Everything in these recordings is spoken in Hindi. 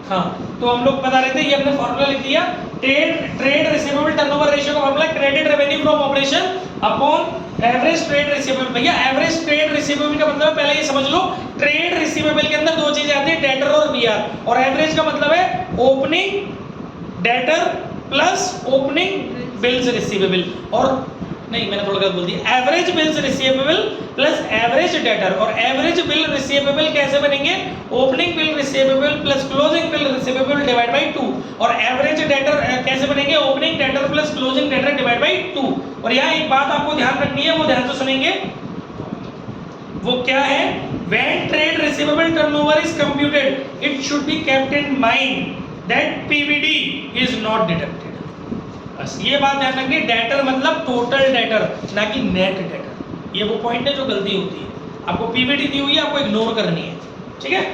हाँ, तो हम लोग बता रहे थे, ये हमने फॉर्मूला लिख दिया, ट्रेड रिसीवेबल टर्नओवर रेशियो का formula credit revenue from operation upon average trade receivable. भैया एवरेज ट्रेड रिसीवेबल का मतलब पहले ये समझ लो, ट्रेड रिसीवेबल के अंदर दो चीजें आती है, डेटर और बीआर, और एवरेज का मतलब है opening debtor plus opening bills receivable, और नहीं मैंने थोड़ा गलत बोल दिया, average bills receivable plus average debtor. और एवरेज बिल रिसीवेबल कैसे बनेंगे, opening bill receivable plus closing bill receivable divide by 2, और एवरेज डेटर कैसे बनेंगे, opening debtor plus closing debtor divide by 2। और यहाँ एक बात आपको ध्यान रखनी है, वो ध्यान से सुनेंगे, वो क्या है, when trade receivable turnover is computed, it should be kept in mind that PVD is not deducted। बस ये बात ध्यान रखिए, डेटर मतलब टोटल डेटर, ना कि नेट डेटर। ये वो पॉइंट है जो गलती होती है, आपको पीवीडी दी हुई है, आपको इग्नोर करनी है, ठीक है।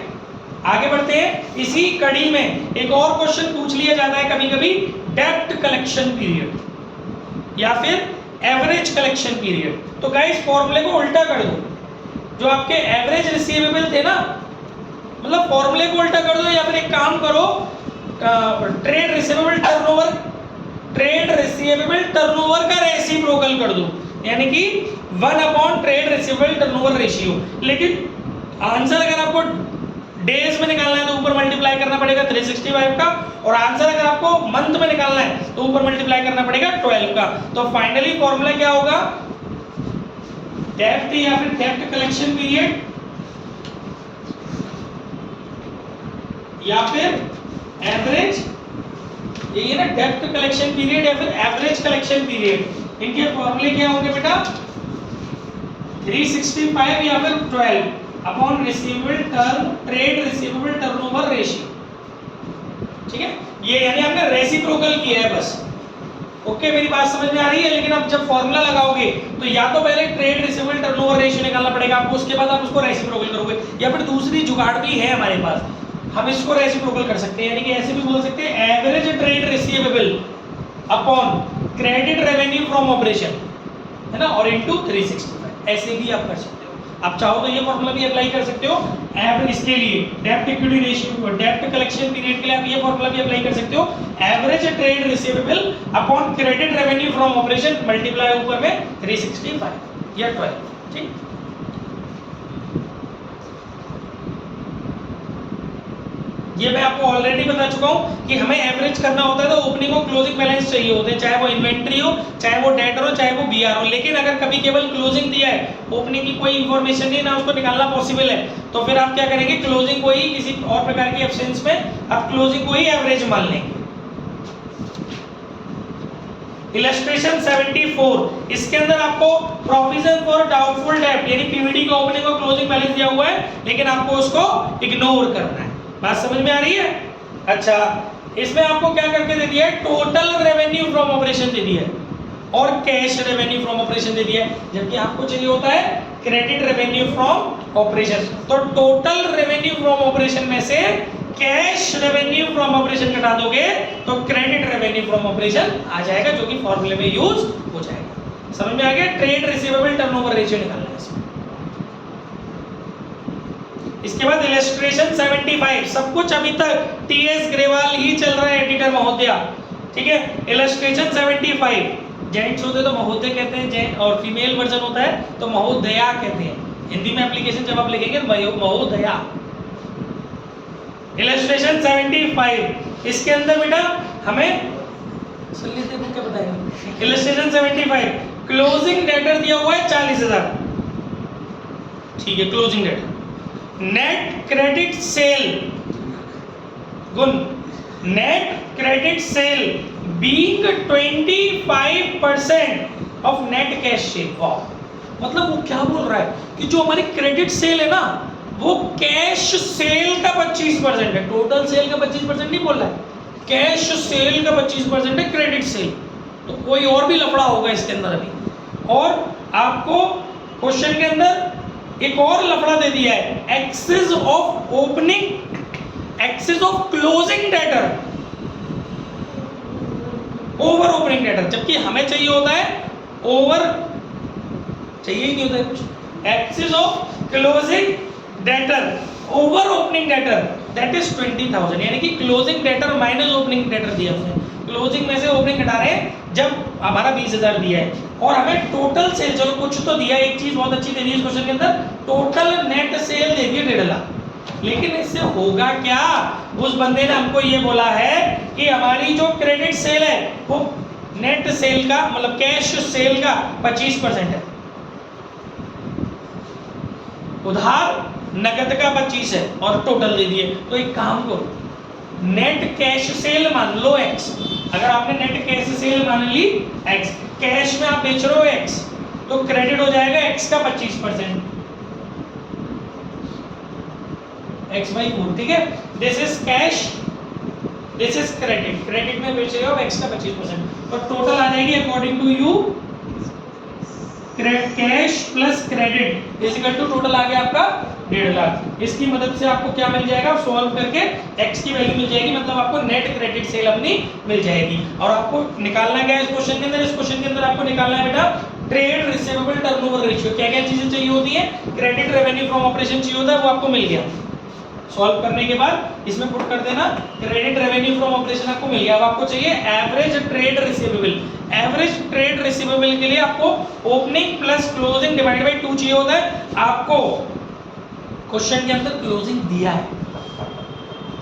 आगे बढ़ते हैं, इसी कड़ी में एक और क्वेश्चन पूछ लिया जाता है कभी कभी, डेब्ट कलेक्शन पीरियड या फिर एवरेज कलेक्शन पीरियड। तो गाइस फॉर्मूले को उल्टा कर दो, जो आपके एवरेज रिसीवेबल थे ना, मतलब फॉर्मूले को उल्टा कर दो, या फिर एक काम करो, ट्रेड रिसीवेबल टर्नओवर का रेसिप्रोकल कर दो, यानी कि 1 ट्रेड रिसीवेबल टर्नओवर रेशियो। लेकिन आंसर अगर आपको डेज में निकालना है तो ऊपर मल्टीप्लाई करना पड़ेगा 365 का, और आंसर अगर आपको मंथ में निकालना है तो ऊपर मल्टीप्लाई करना पड़ेगा 12 का। तो फाइनली फॉर्मूला क्या होगा, डेब्ट या फिर डेब्ट कलेक्शन पीरियड या फिर एवरेज, ये ना डेब्ट कलेक्शन पीरियड या फिर एवरेज कलेक्शन पीरियड, इनके फॉर्मूले क्या होंगे बेटा, 365 या फिर 12 upon receivable turn trade receivable turnover ratio, ठीक है। ये यानी हमने रेसिप्रोकल किया है बस, ओके मेरी बात समझ में आ रही है। लेकिन अब जब फॉर्मूला लगाओगे तो या तो पहले ट्रेड रिसीवेबल टर्नओवर रेशियो निकालना पड़ेगा आपको, उसके बाद आप उसको रेसिप्रोकल करोगे, या फिर दूसरी जुगाड़ भी है हमारे पास, हम इसको रेसिप्रोकल कर सकते हैं, यानी कि ऐसे भी बोल सकते हैं, average trade receivable upon credit revenue from operation, है ना, और इनटू 365, ऐसे भी आप कर सकते हो। आप चाहो तो ये फॉर्मूला भी अप्लाई कर सकते हो एवरेज, इसके लिए डेब्ट इक्विटी रेशियो, डेब्ट कलेक्शन पीरियड के लिए आप ये फॉर्मूला भी अप्लाई कर सकते हो, average trade receivable upon credit revenue from operation multiply ऊपर में 365 या 12, ठीक। ये मैं आपको ऑलरेडी बता चुका हूं कि हमें एवरेज करना होता है तो ओपनिंग और क्लोजिंग बैलेंस चाहिए होते हैं, चाहे वो इन्वेंट्री हो, चाहे वो डेटर हो, चाहे वो बीआर हो। लेकिन अगर कभी केवल क्लोजिंग दिया है, ओपनिंग की कोई इंफॉर्मेशन नहीं, ना उसको निकालना पॉसिबल है, तो फिर आप क्या करेंगे, क्लोजिंग को ही किसी और प्रकार की एब्सेंस में आप क्लोजिंग को ही एवरेज मान लेंगे। इलस्ट्रेशन 74, इसके अंदर आपको प्रोविजन फॉर डाउटफुल डेब्ट यानी पीवीडी का ओपनिंग और क्लोजिंग बैलेंस दिया हुआ है, लेकिन आपको उसको इग्नोर करना है। बात समझ में आ रही है? अच्छा, इसमें आपको क्या करके दे दिया है, टोटल रेवेन्यू फ्रॉम ऑपरेशन दे दिया है और कैश रेवेन्यू फ्रॉम ऑपरेशन दे दिया है, जबकि आपको चाहिए होता है क्रेडिट रेवेन्यू फ्रॉम ऑपरेशन। तो टोटल रेवेन्यू फ्रॉम ऑपरेशन में से कैश रेवेन्यू फ्रॉम ऑपरेशन घटा दोगे तो क्रेडिट रेवेन्यू फ्रॉम ऑपरेशन आ जाएगा, जो कि फॉर्मूले में यूज हो जाएगा। समझ में आ गया? ट्रेड रिसीवेबल टर्नओवर रेशियो निकालना है इसमें। इसके बाद इलस्ट्रेशन 75, सब कुछ अभी तक टीएस ग्रेवाल ही चल रहा है, एडिटर महोदया, ठीक है। इलस्ट्रेशन 75, जेंट्स होते तो महोदय कहते हैं, और फीमेल वर्जन होता है तो महोदया कहते हैं। हिंदी में एप्लीकेशन जब आप लिखेंगे महोदया। इलस्ट्रेशन 75, इसके अंदर बेटा हमें क्या बताएगा, इलस्ट्रेशन 75 क्लोजिंग डेटर दिया हुआ है 40,000, ठीक है, closing debtor. Net credit sale गुण net credit sale being 25% of net cash sale. मतलब वो क्या बोल रहा है कि जो हमारी क्रेडिट सेल है ना, वो कैश सेल का 25% है, टोटल सेल का 25% नहीं बोल रहा है, कैश सेल का 25% है क्रेडिट सेल। तो कोई और भी लफड़ा होगा इसके अंदर अभी। और आपको क्वेश्चन के अंदर एक और लफड़ा दे दिया है, excess of opening, excess of closing debtor over opening debtor, जबकि हमें चाहिए होता है ओवर, चाहिए ही नहीं होता है कुछ, excess of closing debtor over opening debtor that is 20,000, यानी कि closing debtor minus opening debtor दिया उसने, क्लोजिंग में से ओपनिंग घटा रहे हैं जब हमारा 20,000 दिया है, और हमें टोटल सेल, चलो कुछ तो दिया, एक चीज बहुत अच्छी दे दी इस क्वेश्चन के अंदर, टोटल नेट सेल दे दी 1.5 लाख। लेकिन इससे होगा क्या, उस बंदे ने हमको ये बोला है कि हमारी जो क्रेडिट सेल है वो नेट सेल का मतलब कैश सेल का 25% है, उधार नकद का 25 है और टोटल दे दिए। तो एक काम करो, नेट कैश सेल मान लो x, अगर आपने नेट कैश सेल मान ली x, कैश में आप बेच रहे हो x, तो क्रेडिट हो जाएगा x का 25%, x/4, ठीक है। This is cash, this is credit, credit में बेच रहे हो x का 25%, तो टोटल आ जाएगी according to you cash plus credit is equal to, total आ गया आपका 1.5 लाख। इसकी मदद से आपको क्या मिल जाएगा, सॉल्व करके x की वैल्यू मिल जाएगी, मतलब आपको नेट क्रेडिट सेल अपनी मिल जाएगी। और आपको निकालना क्या है इस क्वेश्चन के अंदर, इस क्वेश्चन के अंदर आपको निकालना है बेटा ट्रेड रिसीवेबल टर्नओवर रेशियो। क्या क्या चीजें चाहिए होती है, क्रेडिट रेवेन्यू फ्रॉम ऑपरेशन चाहिए होता है, वो आपको मिल गया। सॉल्व करने के बाद इसमें पुट कर देना क्रेडिट रेवेन्यू फ्रॉम ऑपरेशन आपको मिल गया। अब आपको चाहिए average trade receivable. Average trade receivable के लिए आपको opening plus closing divide by 2 चाहिए होता है। आपको क्वेश्चन के अंदर क्लोजिंग दिया है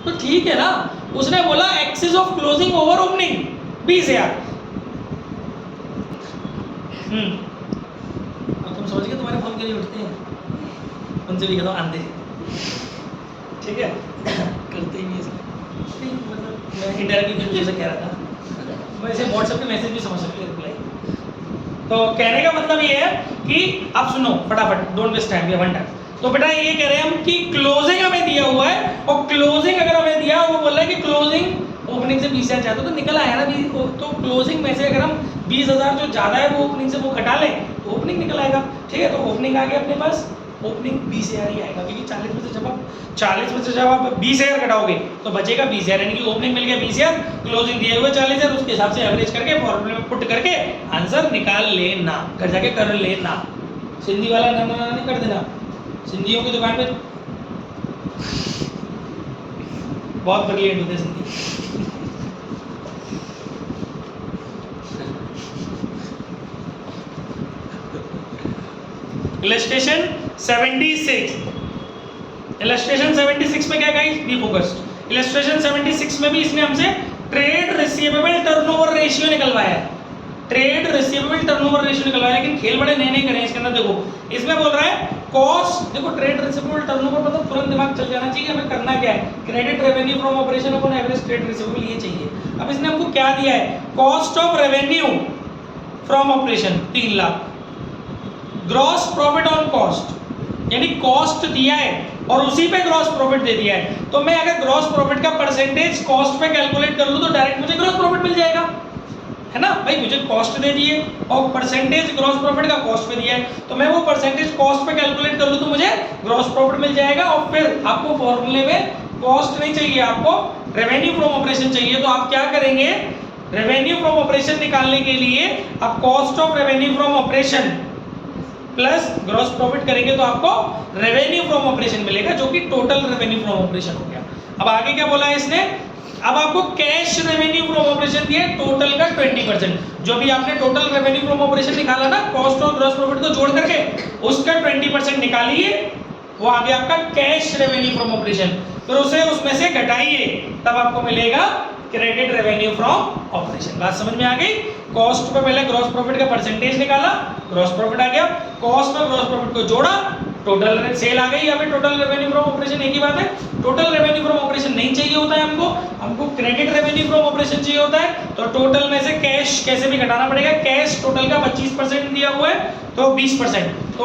तो ठीक है ना, उसने बोला axis of closing over opening 20,000। अब तुम समझ गए, तुम्हारे फोन के लिए उठते हैं, उनसे भी कहता हूं आंधे, ठीक है करते ही नहीं इसको, मतलब मैं इंडायरेक्टली जैसे कह रहा था, मैं इसे व्हाट्सएप पे मैसेज भी समझ सकते रिप्लाई। तो कहने का मतलब ये है कि आप सुनो फटाफट, don't waste time, we have one time. तो बेटा ये कह रहे हैं हम कि क्लोजिंग हमें दिया हुआ है, और क्लोजिंग अगर हमें दिया, वो बोल रहा है कि क्लोजिंग ओपनिंग से 20,000 चाहते हो तो निकल आया ना 20, तो क्लोजिंग में से अगर हम 20,000 जो ज्यादा है वो ओपनिंग से वो घटा लें तो ओपनिंग निकल आएगा, ठीक है। तो ओपनिंग आ गया अपने पास, ओपनिंग 20,000 ही आएगा, क्योंकि 40 में से जब आप 20,000 घटाओगे तो बचेगा 20,000, यानी कि ओपनिंग मिल गया 20,000, क्लोजिंग दिए हुए 40,000, उसके हिसाब से एवरेज करके फॉर्मूले में पुट करके आंसर निकाल लेना, घर जाके कर लेना। सिंधी वाला ना नहीं कर देना, सिंधियों की दुकान पे बहुत ब्रिलियंट होते सिंधी। इलस्ट्रेशन 76, इलस्ट्रेशन 76 में क्या गाइस, बी फोकस्ड। इलस्ट्रेशन 76 में भी इसने हमसे ट्रेड रिसीवेबल टर्नओवर रेशियो निकलवाया है, ट्रेड रिसीवेबल टर्नओवर रेशियो निकलवाया, लेकिन खेल बड़े नए नए करे इसके अंदर। देखो इसमें बोल रहा है कॉस्ट, देखो ट्रेड रिसीवेबल टर्नओवर मतलब तुरंत दिमाग चल जाना चाहिए हमें करना क्या है, credit revenue from operation upon average trade receivable, ये चाहिए। अब इसने हमको क्या दिया है, cost of revenue from operation 3 lakh, gross profit on cost, यानी कॉस्ट दिया है और उसी पे ग्रॉस प्रॉफिट दे दिया है। तो मैं अगर ग्रॉस प्रॉफिट का परसेंटेज कॉस्ट पे कैलकुलेट कर लूं तो डायरेक्ट मुझे ग्रॉस प्रॉफिट मिल जाएगा, है ना भाई। मुझे कॉस्ट दे दिए और परसेंटेज ग्रॉस प्रॉफिट का कॉस्ट पे दिया है, तो मैं वो परसेंटेज कॉस्ट पे कैलकुलेट कर लूं तो मुझे ग्रॉस प्रॉफिट मिल जाएगा। और फिर आपको फॉर्मूले में कॉस्ट नहीं चाहिए, आपको रेवेन्यू फ्रॉम ऑपरेशन चाहिए। तो आप क्या करेंगे, रेवेन्यू फ्रॉम ऑपरेशन निकालने के लिए आप cost of revenue from operation plus gross profit करेंगे तो आपको रेवेन्यू फ्रॉम ऑपरेशन मिलेगा, जो कि टोटल रेवेन्यू फ्रॉम ऑपरेशन हो गया। अब आगे क्या बोला है इसने, अब आपको कैश रेवेन्यू फ्रॉम ऑपरेशन दिया टोटल का 20%, जो भी आपने टोटल रेवेन्यू फ्रॉम ऑपरेशन निकाला ना कॉस्ट और ग्रॉस प्रॉफिट को जोड़ करके, उसका 20% निकालिए, वो आ गया आपका कैश रेवेन्यू फ्रॉम ऑपरेशन। फिर उसे उसमें से घटाइए, तब आपको मिलेगा क्रेडिट रेवेन्यू फ्रॉम ऑपरेशन। बात समझ में आ गई। कॉस्ट पे पहले ग्रॉस प्रॉफिट का परसेंटेज निकाला, ग्रॉस प्रॉफिट आ गया, कॉस्ट और ग्रॉस प्रॉफिट को जोड़ा, टोटल सेल आ गई। यहाँ पे टोटल रेवेन्यू फ्रॉम ऑपरेशन एक ही बात है, टोटल रेवेन्यू फ्रॉम ऑपरेशन नहीं चाहिए होता है हमको क्रेडिट रेवेन्यू फ्रॉम ऑपरेशन चाहिए होता है। तो टोटल में से कैश कैसे भी घटाना पड़ेगा, कैश टोटल का 25% दिया हुआ है तो 20%, तो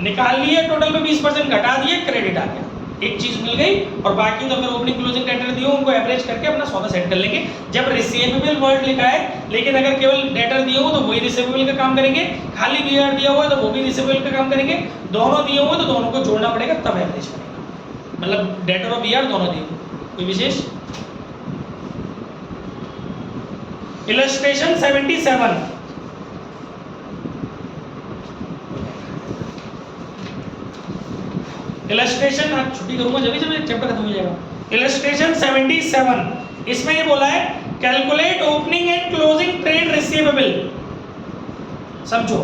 निकाल लिए टोटल पे 20% घटा दिए, क्रेडिट आ गया, एक चीज मिल गई। और बाकी तो फिर ओपनिंग क्लोजिंग डेटर दिए उनको एवरेज करके अपना सौदा सेट कर लेंगे। जब रिसीवेबल वर्ड लिखा है, लेकिन अगर केवल डेटर दिए हो तो वही रिसीवेबल का काम करेंगे, खाली बीआर दिया हुआ है तो वो भी रिसीवेबल का काम करेंगे, दोनों दिए हुए तो दोनों को जोड़ना पड़ेगा तब एवरेज बनेगा, मतलब डेटर और बीआर दोनों दिए हुए। कोई विशेष इलस्ट्रेशन 77, इलस्ट्रेशन आज छुट्टी करूंगा जब चैप्टर खत्म हो जाएगा। इलस्ट्रेशन 77, इसमें ये बोला है calculate opening and closing trade receivable. समझो,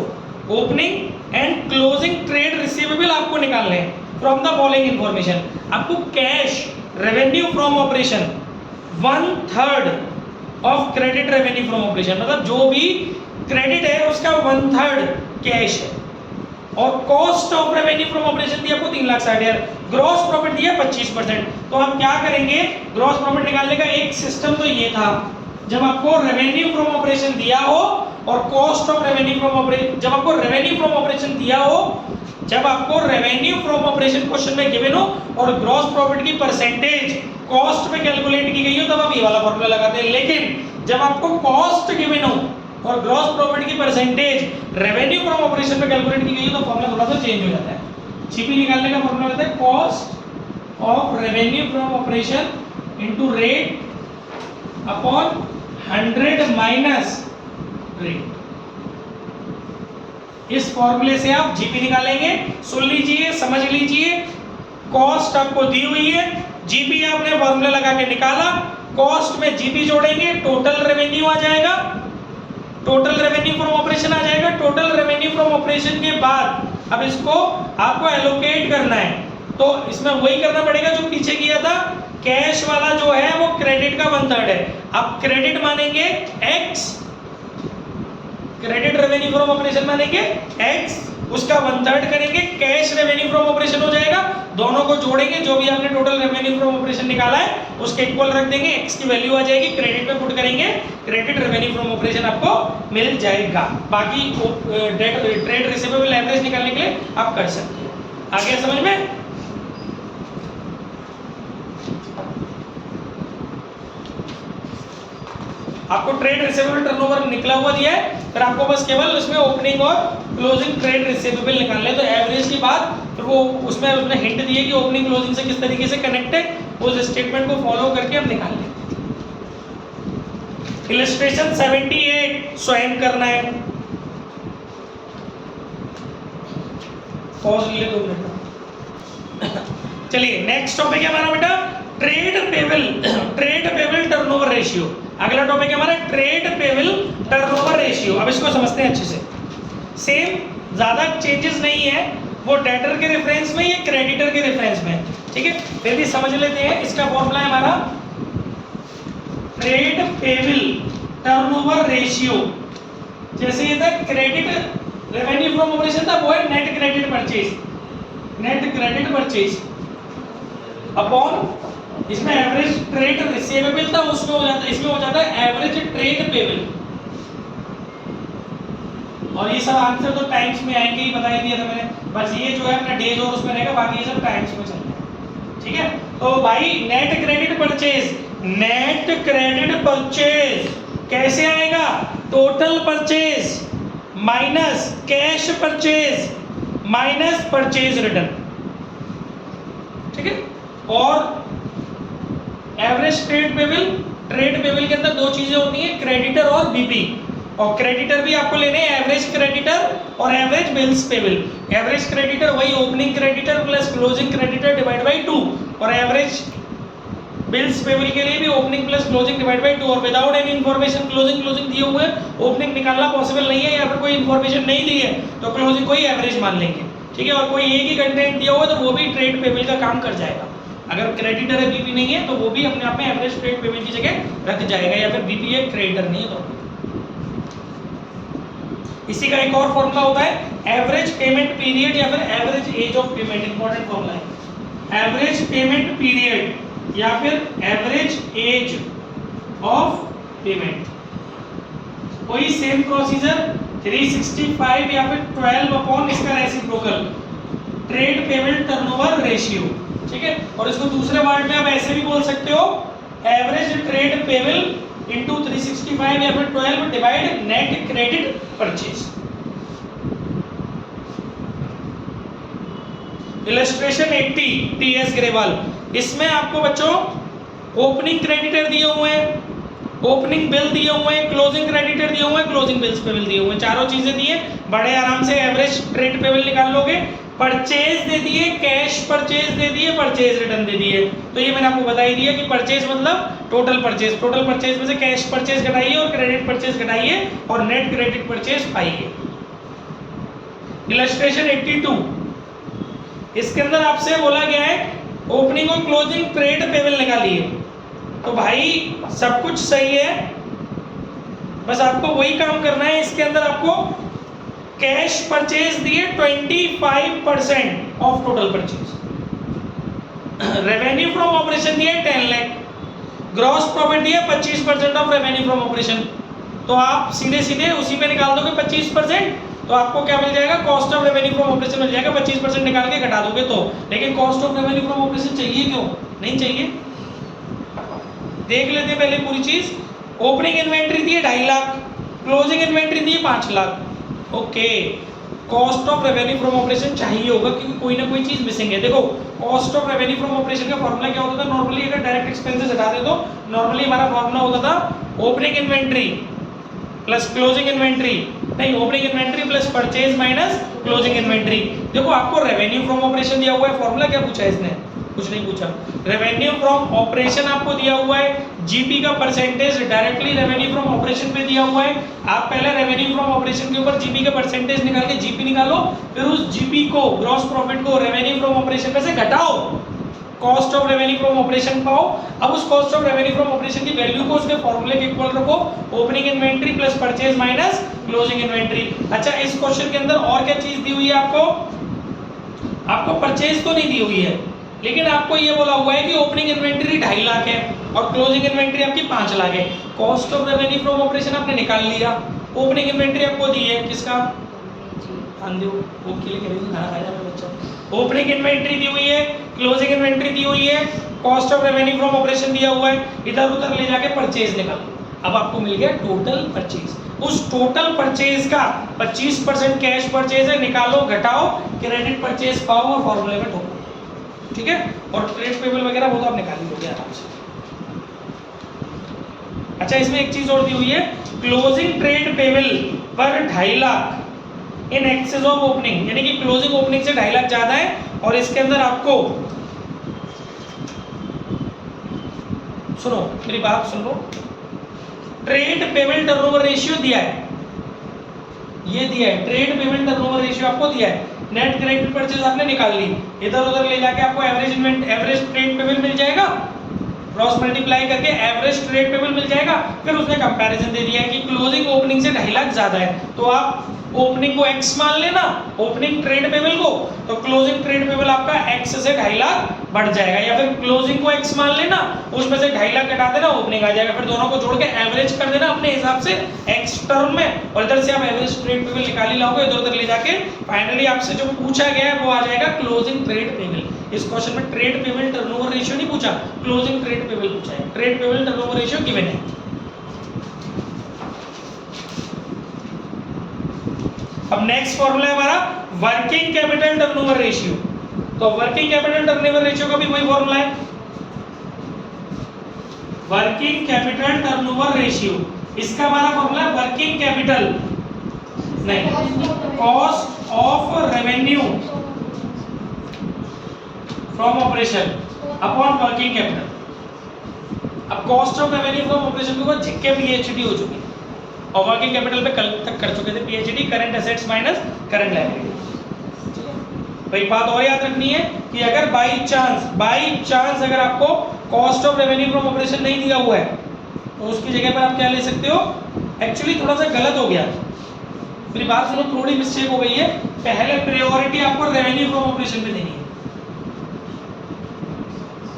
opening and closing trade receivable आपको निकालने हैं फ्रॉम द फॉलोइंग इंफॉर्मेशन। आपको cash revenue from operation 1/3 of credit revenue from operation, मतलब जो भी क्रेडिट है उसका 1/3 कैश है। और cost of revenue from operation दिया आपको 3,60,000, ग्रॉस प्रॉफिट दिया 25%। तो हम क्या करेंगे, ग्रॉस प्रॉफिट निकालने का एक सिस्टम तो ये था, जब आपको रेवेन्यू फ्रॉम ऑपरेशन दिया हो और cost of revenue from operation, जब आपको रेवेन्यू फ्रॉम ऑपरेशन दिया हो, जब आपको रेवेन्यू फ्रॉम ऑपरेशन क्वेश्चन में गिवन हो और ग्रॉस प्रॉफिट की परसेंटेज कॉस्ट में कैलकुलेट की गई हो, तब आप ये वाला फॉर्मूला लगाते हैं। लेकिन जब आपको कॉस्ट गिवन हो और ग्रॉस प्रॉफिट की परसेंटेज रेवेन्यू फ्रॉम ऑपरेशन में कैलकुलेट की गई है, तो फॉर्मूला थोड़ा सा चेंज हो जाता है। जीपी निकालने का फॉर्मूला होता है cost of revenue from operation into rate upon 100 minus rate. इस फॉर्मूले से आप जीपी निकालेंगे। सुन लीजिए, समझ लीजिए, कॉस्ट आपको दी हुई है, जीपी आपने फॉर्मूला लगा के निकाला, कॉस्ट में जीपी जोड़ेंगे, टोटल रेवेन्यू आ जाएगा, टोटल रेवेन्यू फ्रॉम ऑपरेशन आ जाएगा। टोटल रेवेन्यू फ्रॉम ऑपरेशन के बाद अब इसको आपको एलोकेट करना है, तो इसमें वही करना पड़ेगा जो पीछे किया था। कैश वाला जो है वो क्रेडिट का 1/3 है। अब क्रेडिट मानेंगे x, credit revenue from operation मानेंगे x, उसका 1/3 करेंगे, कैश रेवेन्यू फ्रॉम ऑपरेशन हो जाएगा। दोनों को जोड़ेंगे, जो भी आपने टोटल रेवेन्यू फ्रॉम ऑपरेशन निकाला है उसके इक्वल रख देंगे, x की वैल्यू आ जाएगी, क्रेडिट में पुट करेंगे, क्रेडिट रेवेन्यू फ्रॉम ऑपरेशन आपको मिल जाएगा। बाकी ट्रेड रिसीवेबल एवरेज निकालने के लिए आप कर सकते हैं। आ गया समझ में? आपको ट्रेड रिसीवेबल टर्नओवर निकला हुआ दिया है, फिर आपको बस केवल उसमें ओपनिंग और क्लोजिंग ट्रेड रिसीवेबल निकालने। तो एवरेज की बात फिर वो उसमें हिंट दिए कि ओपनिंग क्लोजिंग से किस तरीके से कनेक्ट है, उस स्टेटमेंट को फॉलो करके हम निकाल लें। इलस्ट्रेशन 78 स्वयं करना है। पॉज ले 2 मिनट। चलिए नेक्स्ट टॉपिक है हमारा बेटा ट्रेड पेबल टर्नओवर रेशियो। अगला टॉपिक है हमारा ट्रेड पेबल टर्नओवर रेशियो। अब इसको समझते हैं अच्छे से। सेम, ज्यादा चेंजेस नहीं है, वो डेटर के रेफरेंस में या क्रेडिटर के रेफरेंस में, ठीक है, फिर भी समझ लेते हैं। इसका फॉर्मूला है हमारा ट्रेड पेबल टर्नओवर रेशियो। जैसे ये था क्रेडिट रेवेन्यू फ्रॉम ऑपरेशन था, वो है नेट क्रेडिट परचेज अपॉन, इसमें एवरेज ट्रेड रिसीवेबल था, उसमें हो जाता है, इसमें हो जाता है एवरेज ट्रेड पेबल। और ये सब आंसर तो टाइम्स में आएंगे ही, बता ही दिया था मैंने। बस ये जो है अपना डेज और उसमें रहेगा, बाकी ये सब टाइम्स में चलता है, ठीक है। तो भाई नेट क्रेडिट परचेज कैसे आएगा? Total purchase minus cash purchase minus purchase return, ठीक है। और एवरेज ट्रेड पेबल के अंदर 2 चीजें होती हैं, क्रेडिटर और बीपी। और क्रेडिटर भी आपको लेने हैं एवरेज क्रेडिटर और average bills payable. Average creditor वही opening creditor plus closing creditor divide by 2, और एवरेज बिल्स पेबल के लिए भी opening plus closing divide by 2। और विदाउट एनी इन्फॉर्मेशन क्लोजिंग दिए हुए ओपनिंग निकालना पॉसिबल नहीं है, या फिर कोई इन्फॉर्मेशन नहीं दी है तो क्लोजिंग को ही एवरेज मान लेंगे, ठीक है। और कोई एक ही कंटेंट दिया हुआ तो वो भी ट्रेड पेबल का काम कर जाएगा। अगर क्रेडिटर है बीपी नहीं है तो वो भी अपने आप में एवरेज ट्रेड पेबल की जगह रख जाएगा, या फिर बीपी है क्रेडिटर नहीं है तो। इसी का एक और फॉर्मूला होता है एवरेज पेमेंट पीरियड या फिर average age of payment. Important formula है एवरेज पेमेंट पीरियड या फिर एवरेज एज ऑफ पेमेंट। वही सेम प्रोसीजर 365 या फिर 12 अपॉन इसका reciprocal trade payable turnover ratio, ठीक है। और इसको दूसरे वर्ड में आप ऐसे भी बोल सकते हो, एवरेज ट्रेड पेबल इनटू 365 या फिर 12 divide net credit purchase. Illustration 80 TS Grewal. इसमें आपको बच्चों ओपनिंग क्रेडिटर दिए हुए हैं, ओपनिंग बिल दिए हुए हैं, क्लोजिंग क्रेडिटर दिए हुए हैं, क्लोजिंग बिल्स पेबल दिए हुए हैं, चारों चीजें दी हैं। बड़े आराम से एवरेज ट्रेड पेबल निकाल लोगे, परचेज दे दिए, कैश परचेज दे दिए, परचेज रिटर्न दे दिए। तो ये मैंने आपको बता ही दिया कि परचेज मतलब टोटल परचेज, टोटल परचेज में से कैश परचेज घटाइए और क्रेडिट परचेज घटाइए और नेट क्रेडिट परचेज पाइए। इलस्ट्रेशन 82, इसके अंदर आपसे बोला गया है ओपनिंग और क्लोजिंग ट्रेड पेबल निकालिए। तो भाई सब कुछ सही है, बस आपको वही काम करना है। इसके अंदर आपको कैश परचेज दिए 25% of total purchase, revenue from operation दिए 10 लाख, ग्रॉस प्रॉफिट दिया 25% ऑफ रेवेन्यू फ्रॉम ऑपरेशन। तो आप सीधे सीधे उसी पे निकाल दोगे 25%, तो आपको क्या मिल जाएगा, cost of revenue from operation मिल जाएगा। 25% निकाल के घटा दोगे तो, लेकिन cost of revenue from operation चाहिए क्यों, नहीं चाहिए। देख लेते हैं पहले पूरी चीज। ओपनिंग इन्वेंट्री दी है 2.5 लाख, क्लोजिंग इन्वेंट्री दी है 5 lakh. Okay, cost of revenue from operation चाहिए होगा क्योंकि कोई ना कोई चीज मिसिंग है। देखो cost of revenue from operation का फॉर्मूला क्या होता था, नॉर्मली अगर डायरेक्ट एक्सपेंसेस हटा दे तो नॉर्मली हमारा फॉर्मूला होता था opening inventory plus closing inventory, नहीं opening inventory plus purchase minus closing inventory. देखो आपको रेवेन्यू फ्रॉम ऑपरेशन दिया हुआ है, फॉर्मूला क्या पूछा है इसने, कुछ नहीं पूछा। रेवेन्यू फ्रॉम ऑपरेशन आपको दिया हुआ है, जीपी का percentage directly revenue from operation पे दिया हुआ है। आप पहले रेवेन्यू फ्रॉम ऑपरेशन के ऊपर जीपी का परसेंटेज निकाल के जीपी निकालो, फिर उस जीपी को ग्रॉस प्रॉफिट को रेवेन्यू फ्रॉम ऑपरेशन में से घटाओ, cost of revenue from operation पाओ। अब उस cost of revenue from operation की वैल्यू को उसके फॉर्मूले के इक्वल रखो, opening inventory plus purchase minus closing inventory. अच्छा इस क्वेश्चन के अंदर और क्या चीज दी हुई है आपको, आपको परचेज तो नहीं दी हुई है, लेकिन आपको ये बोला हुआ है कि ओपनिंग इन्वेंट्री 2.5 लाख है और क्लोजिंग इन्वेंट्री आपकी 5 लाख है। Cost of revenue from operation आपने निकाल लिया, ओपनिंग इन्वेंट्री आपको दी है किसका, ओपनिंग इन्वेंट्री दी हुई है, क्लोजिंग इन्वेंट्री दी हुई है, cost of revenue from operation दिया हुआ है, इधर उधर ले जाके परचेज निकालो। अब आपको मिल गया टोटल परचेज। उस टोटल परचेज का 25% कैश परचेज है, निकालो घटाओ, क्रेडिट परचेज पाओ और फॉर्मूले में ठोको, ठीक है। और ट्रेड पेबल वगैरह वो तो आप निकाल ही लोगे आराम से। अच्छा इसमें एक चीज और दी हुई है, क्लोजिंग ट्रेड पेबल पर 2.5 lakh in excess of opening, यानी कि क्लोजिंग ओपनिंग से 2.5 लाख ज्यादा है। और इसके अंदर आपको सुनो मेरी बात सुन लो, ट्रेड पेबल टर्नओवर रेशियो दिया है, ये दिया है ट्रेड पेबल टर्नओवर रेशियो आपको दिया है, नेट क्रेडिट परचेज आपने निकाल ली, इधर उधर ले जाके आपको एवरेज ट्रेड पेबल मिल जाएगा, क्रॉस मल्टीप्लाई करके एवरेज ट्रेड पेबल मिल जाएगा। फिर उसने कंपैरिजन दे दिया है कि क्लोजिंग ओपनिंग से 2.5 लाख ज्यादा है, तो आप ओपनिंग को x मान लेना, ओपनिंग ट्रेड पेबल को, तो क्लोजिंग ट्रेड पेबल आपका x से 2.5 लाख बढ़ जाएगा। या फिर क्लोजिंग को x मान लेना, उसमें से 2.5 लाख घटा देना, ओपनिंग आ जाएगा। फिर दोनों को जोड़ के एवरेज कर देना अपने हिसाब से x टर्म में, और इधर से आप एवरेज ट्रेड पेबल निकाल ही लाओगे, इधर उधर ले जाके फाइनली आपसे जो पूछा गया है वो आ जाएगा क्लोजिंग ट्रेड पेबल। इस क्वेश्चन में ट्रेड पेबल टर्नओवर रेशियो नहीं पूछा, क्लोजिंग ट्रेड पेबल पूछा है। Trade payable turnover ratio given है। अब नेक्स्ट फॉर्मूला है हमारा वर्किंग कैपिटल टर्नओवर रेशियो। तो वर्किंग कैपिटल टर्नओवर रेशियो का भी वही फॉर्मूला है, वर्किंग कैपिटल टर्नओवर रेशियो। इसका हमारा फॉर्मूला है वर्किंग कैपिटल नहीं, cost of revenue from operation upon working capital. अब cost of revenue from operation के ऊपर झिक्के पीएचडी हो चुकी और वर्किंग कैपिटल पे कल तक कर चुके थे PhD, current assets minus current liability. तो एक बात और याद रखनी है कि अगर बाई चांस अगर आपको cost of revenue from operation नहीं दिया हुआ है तो उसकी जगह पर आप क्या ले सकते हो, एक्चुअली थोड़ा सा गलत हो गया, मेरी बात सुनो, थोड़ी मिस्टेक हो गई है। पहले प्रायोरिटी आपको रेवेन्यू फ्रॉम ऑपरेशन पे देनी है।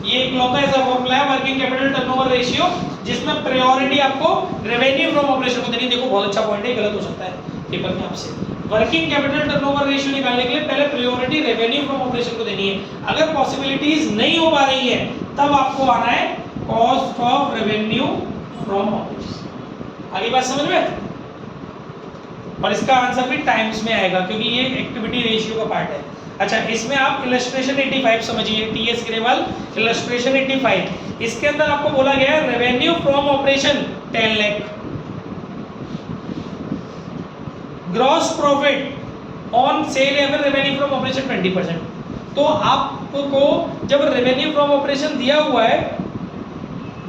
ये इकलौता ऐसा फॉर्मूला है वर्किंग कैपिटल टर्नओवर रेशियो जिसमें प्रायोरिटी आपको रेवेन्यू फ्रॉम ऑपरेशन को देनी। देखो बहुत अच्छा पॉइंट है, गलत हो सकता है पेपर में आपसे। वर्किंग कैपिटल टर्नओवर रेशियो निकालने के लिए पहले प्रायोरिटी रेवेन्यू फ्रॉम ऑपरेशन को देनी है। अगर पॉसिबिलिटीज नहीं हो पा रही है तब आपको आना है cost of revenue from operation. आगे बात समझ में? और इसका आंसर भी टाइम्स में आएगा क्योंकि ये एक्टिविटी रेशियो का पार्ट है। अच्छा इसमें आप इलस्ट्रेशन 85 समझिए, टीएस ग्रेवाल इलस्ट्रेशन 85। इसके अंदर आपको बोला गया है revenue from operation 10 lakh, gross profit on sale या फिर रेवेन्यू फ्रॉम ऑपरेशन 20%। तो आपको जब रेवेन्यू फ्रॉम ऑपरेशन दिया हुआ है,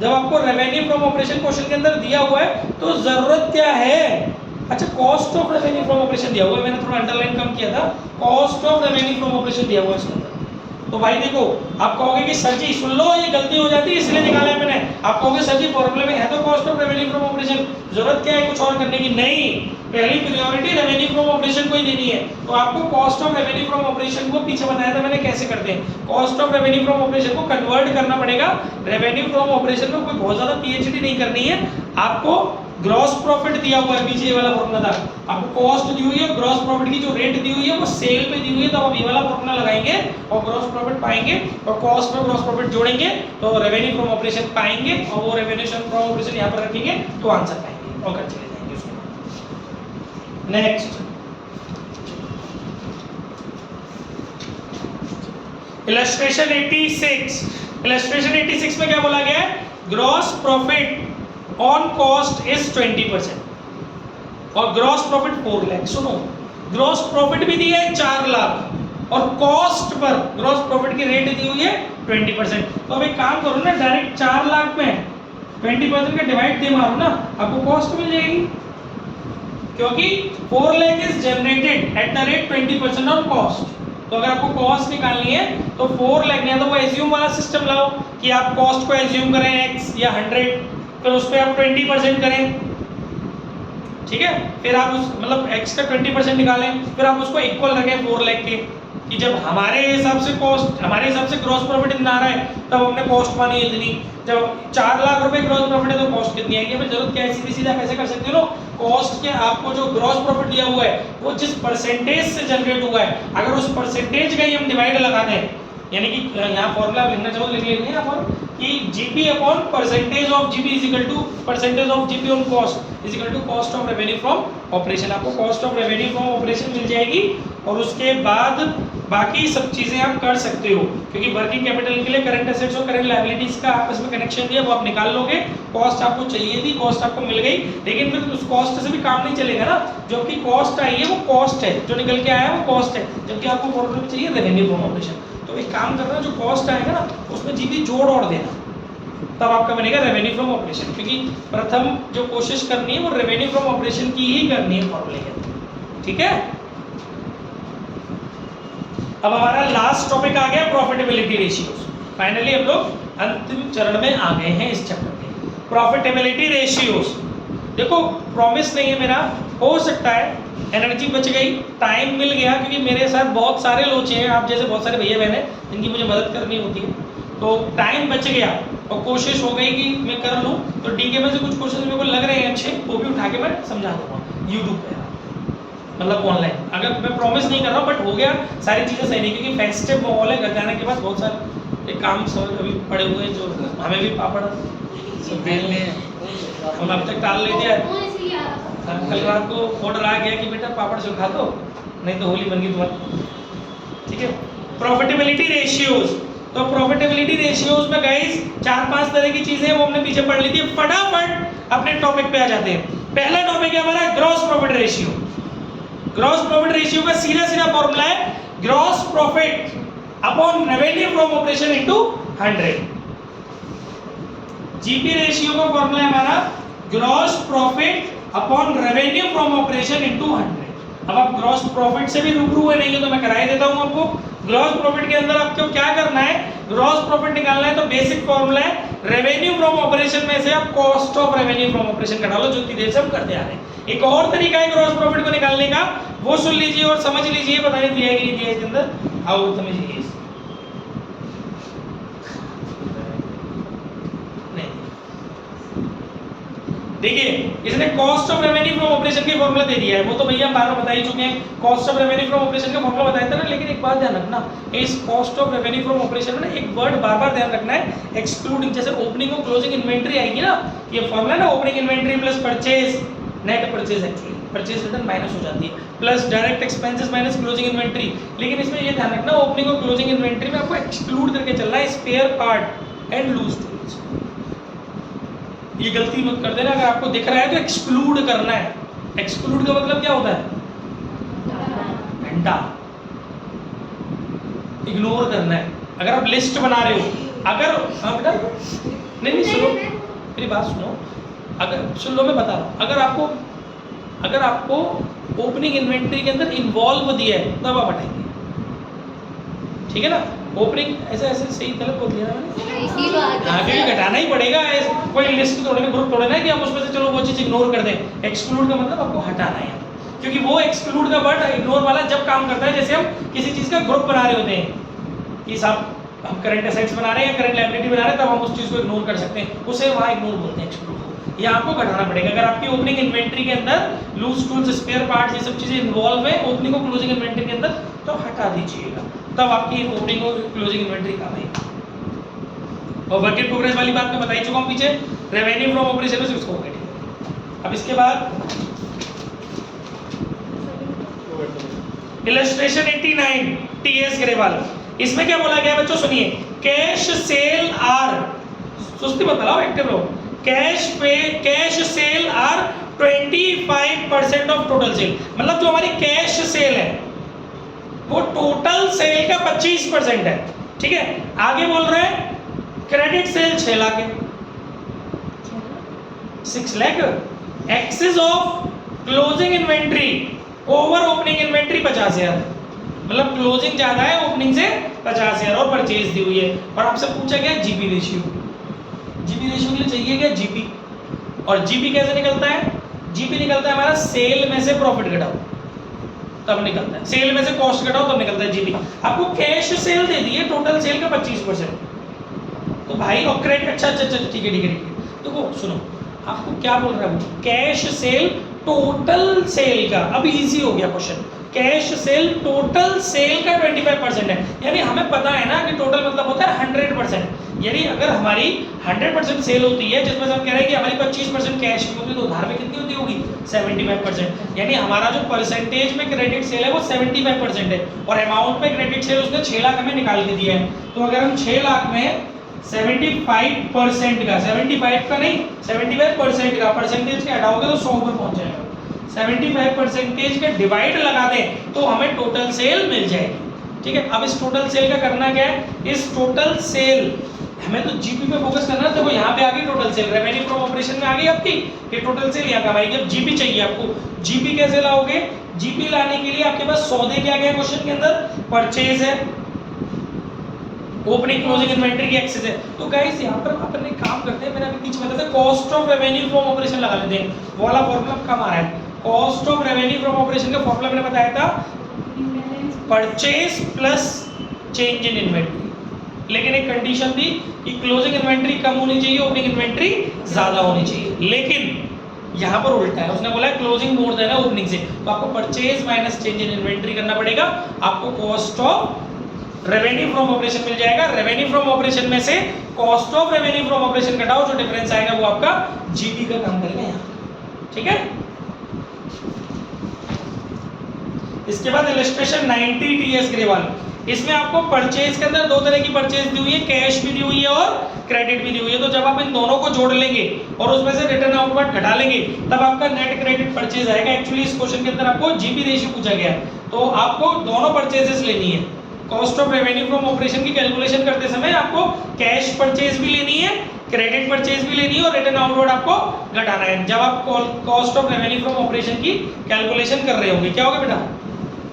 जब आपको रेवेन्यू फ्रॉम ऑपरेशन क्वेश्चन के अंदर दिया हुआ है तो जरूरत क्या है, अच्छा cost of revenue from operation दिया हुआ है, मैंने थोड़ा अंडरलाइन कम किया था, cost of revenue from operation दिया हुआ है इसके अंदर। तो भाई देखो आप कहोगे कि सर जी सुन लो ये गलती हो जाती है इसलिए निकाला है मैंने, आप कहोगे सर जी फॉर्मूले में है तो cost of revenue from operation, जरूरत क्या है कुछ और करने की, नहीं, पहली प्रायोरिटी रेवेन्यू फ्रॉम ऑपरेशन को ही देनी है। तो आपको cost of revenue from operation को पीछे बताया था मैंने कैसे करते हैं, cost of revenue from operation को कन्वर्ट करना पड़ेगा रेवेन्यू फ्रॉम ऑपरेशन में, कोई बहुत ज्यादा पीएचडी नहीं करनी है, आपको ग्रॉस प्रॉफिट दिया हुआ है, पीछे ये वाला फॉर्मूला था, आपको कॉस्ट दी हुई है, ग्रॉस प्रॉफिट की जो रेट दी हुई है वो सेल पे दी हुई है, तो आप ये वाला फॉर्मूला लगाएंगे और ग्रॉस प्रॉफिट पाएंगे और कॉस्ट में ग्रॉस प्रॉफिट जोड़ेंगे तो रेवेन्यू फ्रॉम ऑपरेशन पाएंगे और वो रेवेन्यू फ्रॉम ऑपरेशन यहाँ पर रखेंगे तो आंसर पाएंगे और कर चले जाएंगे उसके बाद। नेक्स्ट इलस्ट्रेशन 86, इलस्ट्रेशन 86 में क्या बोला गया है, gross profit on cost is 20% और ग्रॉस प्रॉफिट 4 लाख। सुनो ग्रॉस प्रॉफिट भी दिया है 4 लाख और कॉस्ट पर ग्रॉस प्रॉफिट की रेट दी हुई है 20%। तो अब एक काम करो ना, डायरेक्ट 4 लाख में 20% का डिवाइड दे मारो ना, आपको कॉस्ट मिल जाएगी, क्योंकि 4 lakh is generated at the rate 20% on cost. तो अगर आपको कॉस्ट निकालनी है तो 4 लाख नहीं, तो वो एज्यूम वाला सिस्टम लाओ कि आप कॉस्ट को एज्यूम करें x या 100, फिर उस पर आप 20% करें, ठीक है, फिर आप उस मतलब x का 20% निकालें, फिर आप उसको इक्वल रखें 4 लाख के, कि जब हमारे हिसाब से कॉस्ट, हमारे हिसाब से ग्रॉस प्रॉफिट इतना आ रहा है तब हमने कॉस्ट पानी है इतनी, जब 4 लाख रुपए ग्रॉस प्रॉफिट है तो कॉस्ट कितनी आएगी, हमें जरूरत क्या है, सीधी सीधा कैसे कर सकते हो, कॉस्ट के आपको जो ग्रॉस प्रॉफिट दिया हुआ है वो जिस परसेंटेज से जनरेट हुआ है, अगर उस परसेंटेज का ही हम डिवाइड लगा दें, यानी कि यहाँ फॉर्मूला लिखना चाहो लिख लेंगे यहाँ पर कि GP upon percentage of GP is equal to percentage of GP on cost is equal to cost of revenue from operation. आपको cost of revenue from operation मिल जाएगी और उसके बाद बाकी सब चीजें आप कर सकते हो, क्योंकि वर्किंग कैपिटल के लिए करंट एसेट्स और करंट लायबिलिटीज का आपस में कनेक्शन दिया वो आप निकाल लोगे, कॉस्ट आपको चाहिए थी, कॉस्ट आपको मिल गई, लेकिन फिर उस कॉस्ट से भी काम नहीं चलेगा ना, जो आपकी कॉस्ट आई है वो कॉस्ट है, जो निकल के आया है वो कॉस्ट है, जबकि आपको फॉर्मूला चाहिए रेवेन्यू फ्रॉम ऑपरेशन। तो एक काम करना, जो कॉस्ट आएगा ना उसमें जीपी जोड़ और देना, तब आपका बनेगा रेवेन्यू फ्रॉम ऑपरेशन, क्योंकि प्रथम जो कोशिश करनी है वो रेवेन्यू फ्रॉम ऑपरेशन की ही करनी है फॉर्मूले के अंदर, ठीक है। अब हमारा लास्ट टॉपिक आ गया प्रॉफिटेबिलिटी रेशियोज, फाइनली हम लोग अंतिम चरण में आ गए हैं इस चैप्टर के, प्रॉफिटेबिलिटी रेशियोज। देखो प्रॉमिस नहीं है मेरा, हो सकता है एनर्जी बच गई, टाइम मिल गया, क्योंकि मेरे साथ बहुत सारे लोचे हैं, आप जैसे बहुत सारे भैया बहन हैं जिनकी मुझे मदद करनी होती है, तो टाइम बच गया और कोशिश हो गई कि मैं कर लूँ, तो डीके में से कुछ क्वेश्चन मेरे को लग रहे हैं अच्छे, वो भी उठा के मैं समझा दूंगा यूट्यूब पे, मतलब ऑनलाइन। अगर मैं प्रॉमिस नहीं कर रहा हूँ बट हो गया सारी चीज़ें सही नहीं, क्योंकि फेस्टिव माहौल है, घर जाने के बाद बहुत सारे एक काम सब अभी पड़े हुए हैं, जो हमें भी पापड़ सब बेलने हैं, हम अब तक टाल लेते हैं। कल रात को ऑर्डर आ गया कि बेटा पापड़ सुखा दो, नहीं तो होली बन गई तुम्हारी, ठीक है। प्रॉफिटेबिलिटी रेशियोज, तो प्रॉफिटेबिलिटी रेशियोज में गाइस 4-5 तरह की चीजें वो हमने पीछे पढ़ ली थी, फटाफट अपने टॉपिक पे आ जाते हैं। पहला टॉपिक है हमारा gross profit ratio. Gross profit ratio का सीधा सीधा फॉर्मूला है gross profit upon revenue from operation into 100। GP ratio का फॉर्मूला है हमारा gross profit upon revenue from operation into 100। अब आप ग्रॉस प्रॉफिट से भी रूबरू हुए नहीं हो तो मैं करा ही देता हूं आपको। ग्रॉस प्रॉफिट के अंदर आपको क्या करना है, ग्रॉस प्रॉफिट निकालना है, तो बेसिक फॉर्मूला है रेवेन्यू फ्रॉम ऑपरेशन में से आप cost of revenue from operation घटा लो, जो कि देर से हम करते आ रहे हैं। एक और तरीका है ग्रॉस प्रॉफिट को निकालने का, वो सुन लीजिए और समझ लीजिए, पता नहीं दिया है कि नहीं दिया इसके अंदर, आओ समझिए। देखिए इसने cost of revenue from operation की फॉर्मूला दे दिया है, वो तो भैया हम बार बार बता ही चुके हैं, cost of revenue from operation का फॉर्मूला बताया था ना। लेकिन एक बात ध्यान रखना, इस cost of revenue from operation में ना एक वर्ड बार बार ध्यान रखना है, एक्सक्लूडिंग। जैसे ओपनिंग और क्लोजिंग इन्वेंट्री आएगी ना, ये फॉर्मूला ना opening inventory plus purchase, net purchase, actually purchase return minus हो जाती है, plus direct expenses minus closing inventory. लेकिन इसमें ये ध्यान रखना, ओपनिंग और क्लोजिंग इन्वेंट्री में आपको एक्सक्लूड करके चलना है spare part and loose tools. ये गलती मत कर देना, अगर आपको दिख रहा है तो एक्सक्लूड करना है। एक्सक्लूड का मतलब क्या होता है, घंटा इग्नोर करना है। अगर आप लिस्ट बना रहे हो, अगर हाँ बेटा नहीं सुनो मेरी बात सुनो, अगर सुन लो मैं बता रहा हूँ, अगर आपको ओपनिंग इन्वेंट्री के अंदर इन्वॉल्व दिया है तब आप हटाएंगे, ठीक है ना। ओपनिंग ऐसे ऐसे सही गलत बोल दिया ना मैंने, आगे भी घटाना ही पड़ेगा। कोई लिस्ट तोड़ने ग्रुप तोड़ना है कि हम उसमें से चलो वो चीज़ इग्नोर कर दें। एक्सक्लूड का मतलब आपको हटाना है, क्योंकि वो एक्सक्लूड का वर्ड इग्नोर वाला जब काम करता है, जैसे हम किसी चीज़ का ग्रुप बना रहे होते हैं कि साहब हम करंट एसेट्स बना रहे हैं, करंट लायबिलिटी बना रहे हैं, तब हम उस चीज़ को इग्नोर कर सकते हैं, उसे वहाँ इग्नोर बोलते हैं एक्सक्लूड को। ये आपको घटाना पड़ेगा। अगर आपकी ओपनिंग इन्वेंट्री के अंदर लूज टूल्स, स्पेयर पार्ट्स, ये सब चीज़ें इन्वॉल्व है ओपनिंग और क्लोजिंग इन्वेंट्री के अंदर, तो हटा दीजिएगा, तब आपकी ओपनिंग और क्लोजिंग इन्वेंट्री काम आएगी। और वर्क इन प्रोग्रेस वाली बात मैं बता ही चुका हूँ पीछे, रेवेन्यू फ्रॉम ऑपरेशन में उसको हो गया। अब इसके बाद इलस्ट्रेशन 89 टीएस ग्रेवाल, इसमें क्या बोला गया बच्चों सुनिए, कैश सेल आर, सुस्ती मत लगाओ, एक्टिव रहो। Cash sale are 25% of total sale, मतलब जो हमारी कैश सेल है वो टोटल सेल का 25% है, ठीक है। आगे बोल रहे हैं क्रेडिट सेल 6 लाख है, 6 lakh, excess of closing inventory over opening inventory 50,000, मतलब क्लोजिंग ज्यादा है ओपनिंग से 50,000 और परचेज दी हुई है। और आपसे पूछा गया जीपी रेशियो, जीपी रेशियो के लिए चाहिए क्या जीपी, और जीपी कैसे निकलता है, जीपी निकलता है हमारा सेल में से प्रॉफिट घटाओ तब निकलता है, सेल में से कॉस्ट घटाओ तब निकलता है जीपी। आपको कैश सेल दे दी है टोटल सेल का 25%, तो भाई और क्रेडिट, अच्छा ठीक है, तो वो सुनो आपको क्या बोल रहा है, कैश सेल टोटल सेल का, अब इजी हो गया question, cash cell total sale का 25% है, यानी हमें पता है ना कि टोटल मतलब होता है 100%, यानी अगर हमारी 100% सेल होती है, जिसमें से हम कह रहे हैं कि हमारी 25% कैश में होती है, तो उधार में कितनी होती होगी 75%, यानी हमारा जो परसेंटेज में क्रेडिट सेल है वो 75% है, और अमाउंट में क्रेडिट सेल उसने 6 लाख हमें निकाल के दिया है। तो अगर हम 6 लाख में 75% का, 75 का नहीं 75% का परसेंटेज के हटाओगे तो 100 पर पहुंच जाएगा, 75% के डिवाइड लगा दें तो हमें टोटल सेल मिल जाएगी, ठीक है। अब इस टोटल सेल का करना क्या है, इस टोटल सेल हमें तो जीपी पे फोकस करना है। देखो यहाँ पे आ गई total sale, revenue from operation में आ गई आपकी ये टोटल सेल, यहाँ कमाएगी। अब जीपी चाहिए आपको, जीपी कैसे लाओगे, जीपी लाने के लिए आपके पास सौदे क्या गए क्वेश्चन के अंदर, परचेज है, ओपनिंग क्लोजिंग इन्वेंटरी की एक्सेस है। तो गाइस यहाँ पर अपन एक काम करते हैं, मैंने अभी पीछे बताया था cost of revenue from operation लगा लेते हैं, वो वाला फॉर्मूला कम आ रहा है। Cost of revenue from operation का फॉर्मूला मैंने बताया था purchase plus change in inventory, लेकिन एक कंडीशन थी कि क्लोजिंग इन्वेंटरी कम होनी चाहिए, ओपनिंग इन्वेंटरी ज्यादा होनी चाहिए, लेकिन यहाँ पर उल्टा है, उसने बोला है क्लोजिंग मोर देन ओपनिंग से, तो आपको purchase minus change in inventory करना पड़ेगा, आपको cost of revenue from operation मिल जाएगा। रेवेन्यू फ्रॉम ऑपरेशन में से cost of revenue from operation घटाओ, जो डिफरेंस आएगा वो आपका जीपी का काम करेगा यहाँ, ठीक है। इसके बाद इलस्ट्रेशन 90 टीएस ग्रेवाल, इसमें आपको परचेज के अंदर दो तरह की परचेज दी हुई है, कैश भी दी हुई है और क्रेडिट भी दी हुई है। तो जब आप इन दोनों को जोड़ लेंगे और उसमें से रिटर्न आउटवर्ड घटा लेंगे तब आपका नेट क्रेडिट परचेज आएगा। एक्चुअली इस क्वेश्चन के अंदर आपको जीपी रेशियो पूछा गया है, तो आपको दोनों परचेजेस लेनी है। Cost of revenue from operation की कैलकुलेशन करते समय आपको कैश परचेज भी लेनी है, क्रेडिट परचेज भी लेनी है और रिटर्न आउटवर्ड आपको घटाना है। जब आप cost of revenue from operation की कैलकुलेशन कर रहे होंगे, क्या होगा बेटा,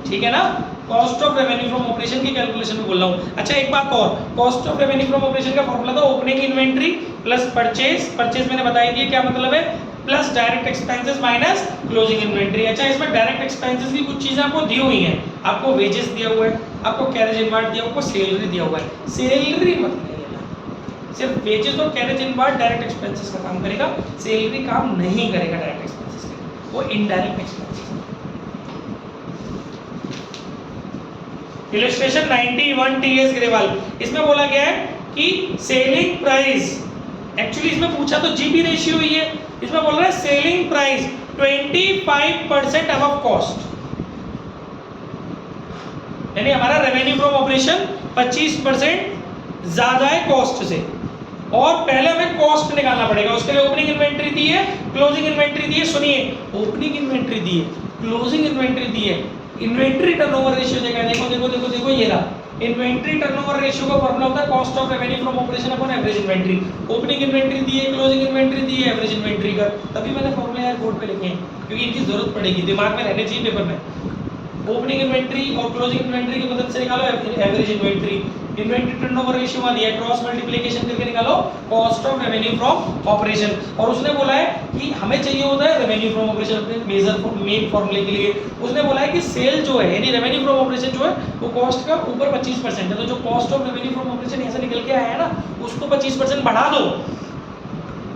ठीक है ना, cost of revenue from operation की कैलकुलेशन में बोल रहा हूँ। अच्छा एक बात और, cost of revenue from operation का फॉर्मूला था opening inventory plus purchase, purchase मैंने बताई दी है क्या मतलब है, plus direct expenses minus closing inventory. अच्छा इसमें डायरेक्ट एक्सपेंसेस की कुछ चीजें आपको दी हुई हैं, आपको वेजेस दिया हुआ है, आपको कैरेज इनवार्ड दिया हुआ है, आपको सैलरी दिया हुआ है। सैलरी मत लेना, सिर्फ वेजेस और कैरेज इनवार्ड डायरेक्ट एक्सपेंसेस का काम करेगा, सैलरी काम नहीं करेगा डायरेक्ट एक्सपेंसेस का, वो indirect expenses. Illustration 91 TS Grewal, इसमें बोला गया है कि सेलिंग प्राइस, एक्चुअली इसमें पूछा तो जीपी रेशियो ही है, इसमें बोल रहा है सेलिंग प्राइस 25% अबव कॉस्ट, यानी हमारा रेवेन्यू फ्रॉम ऑपरेशन 25% ज्यादा है कॉस्ट से, और पहले हमें कॉस्ट निकालना पड़ेगा। उसके लिए ओपनिंग इन्वेंट्री दी है, क्लोजिंग इन्वेंट्री दी है। सुनिए, ओपनिंग इन्वेंट्री दी है, क्लोजिंग इन्वेंट्री दी है, इन्वेंट्री टर्नओवर रेशियो देखा है, देखो देखो देखो देखो ये रहा इन्वेंट्री टर्नओवर रेशियो का फॉर्मूला होता है cost of revenue from operation upon average inventory. Opening inventory दी है, क्लोजिंग इन्वेंट्री दी है, एवरेज इन्वेंट्री का, तभी मैंने फॉर्मूला यार बोर्ड पे लिखे हैं क्योंकि इनकी जरूरत पड़ेगी, दिमाग में रहने चाहिए पेपर में। ओपनिंग इन्वेंट्री और क्लोजिंग इन्वेंट्री की मदद से निकालो average inventory. Inventory turnover ratio मान दिया, क्रॉस मल्टीप्लिकेशन करके निकालो cost of revenue from operation. और उसने बोला है कि हमें चाहिए होता है रेवेन्यू फ्रॉम ऑपरेशन अपने मेजर मेन फॉर्मूले के लिए। उसने बोला है कि सेल जो है यानी रेवेन्यू फ्रॉम ऑपरेशन जो है वो कॉस्ट का ऊपर 25% है, तो जो cost of revenue from operation ऐसे निकल के आया है ना उसको 25% बढ़ा दो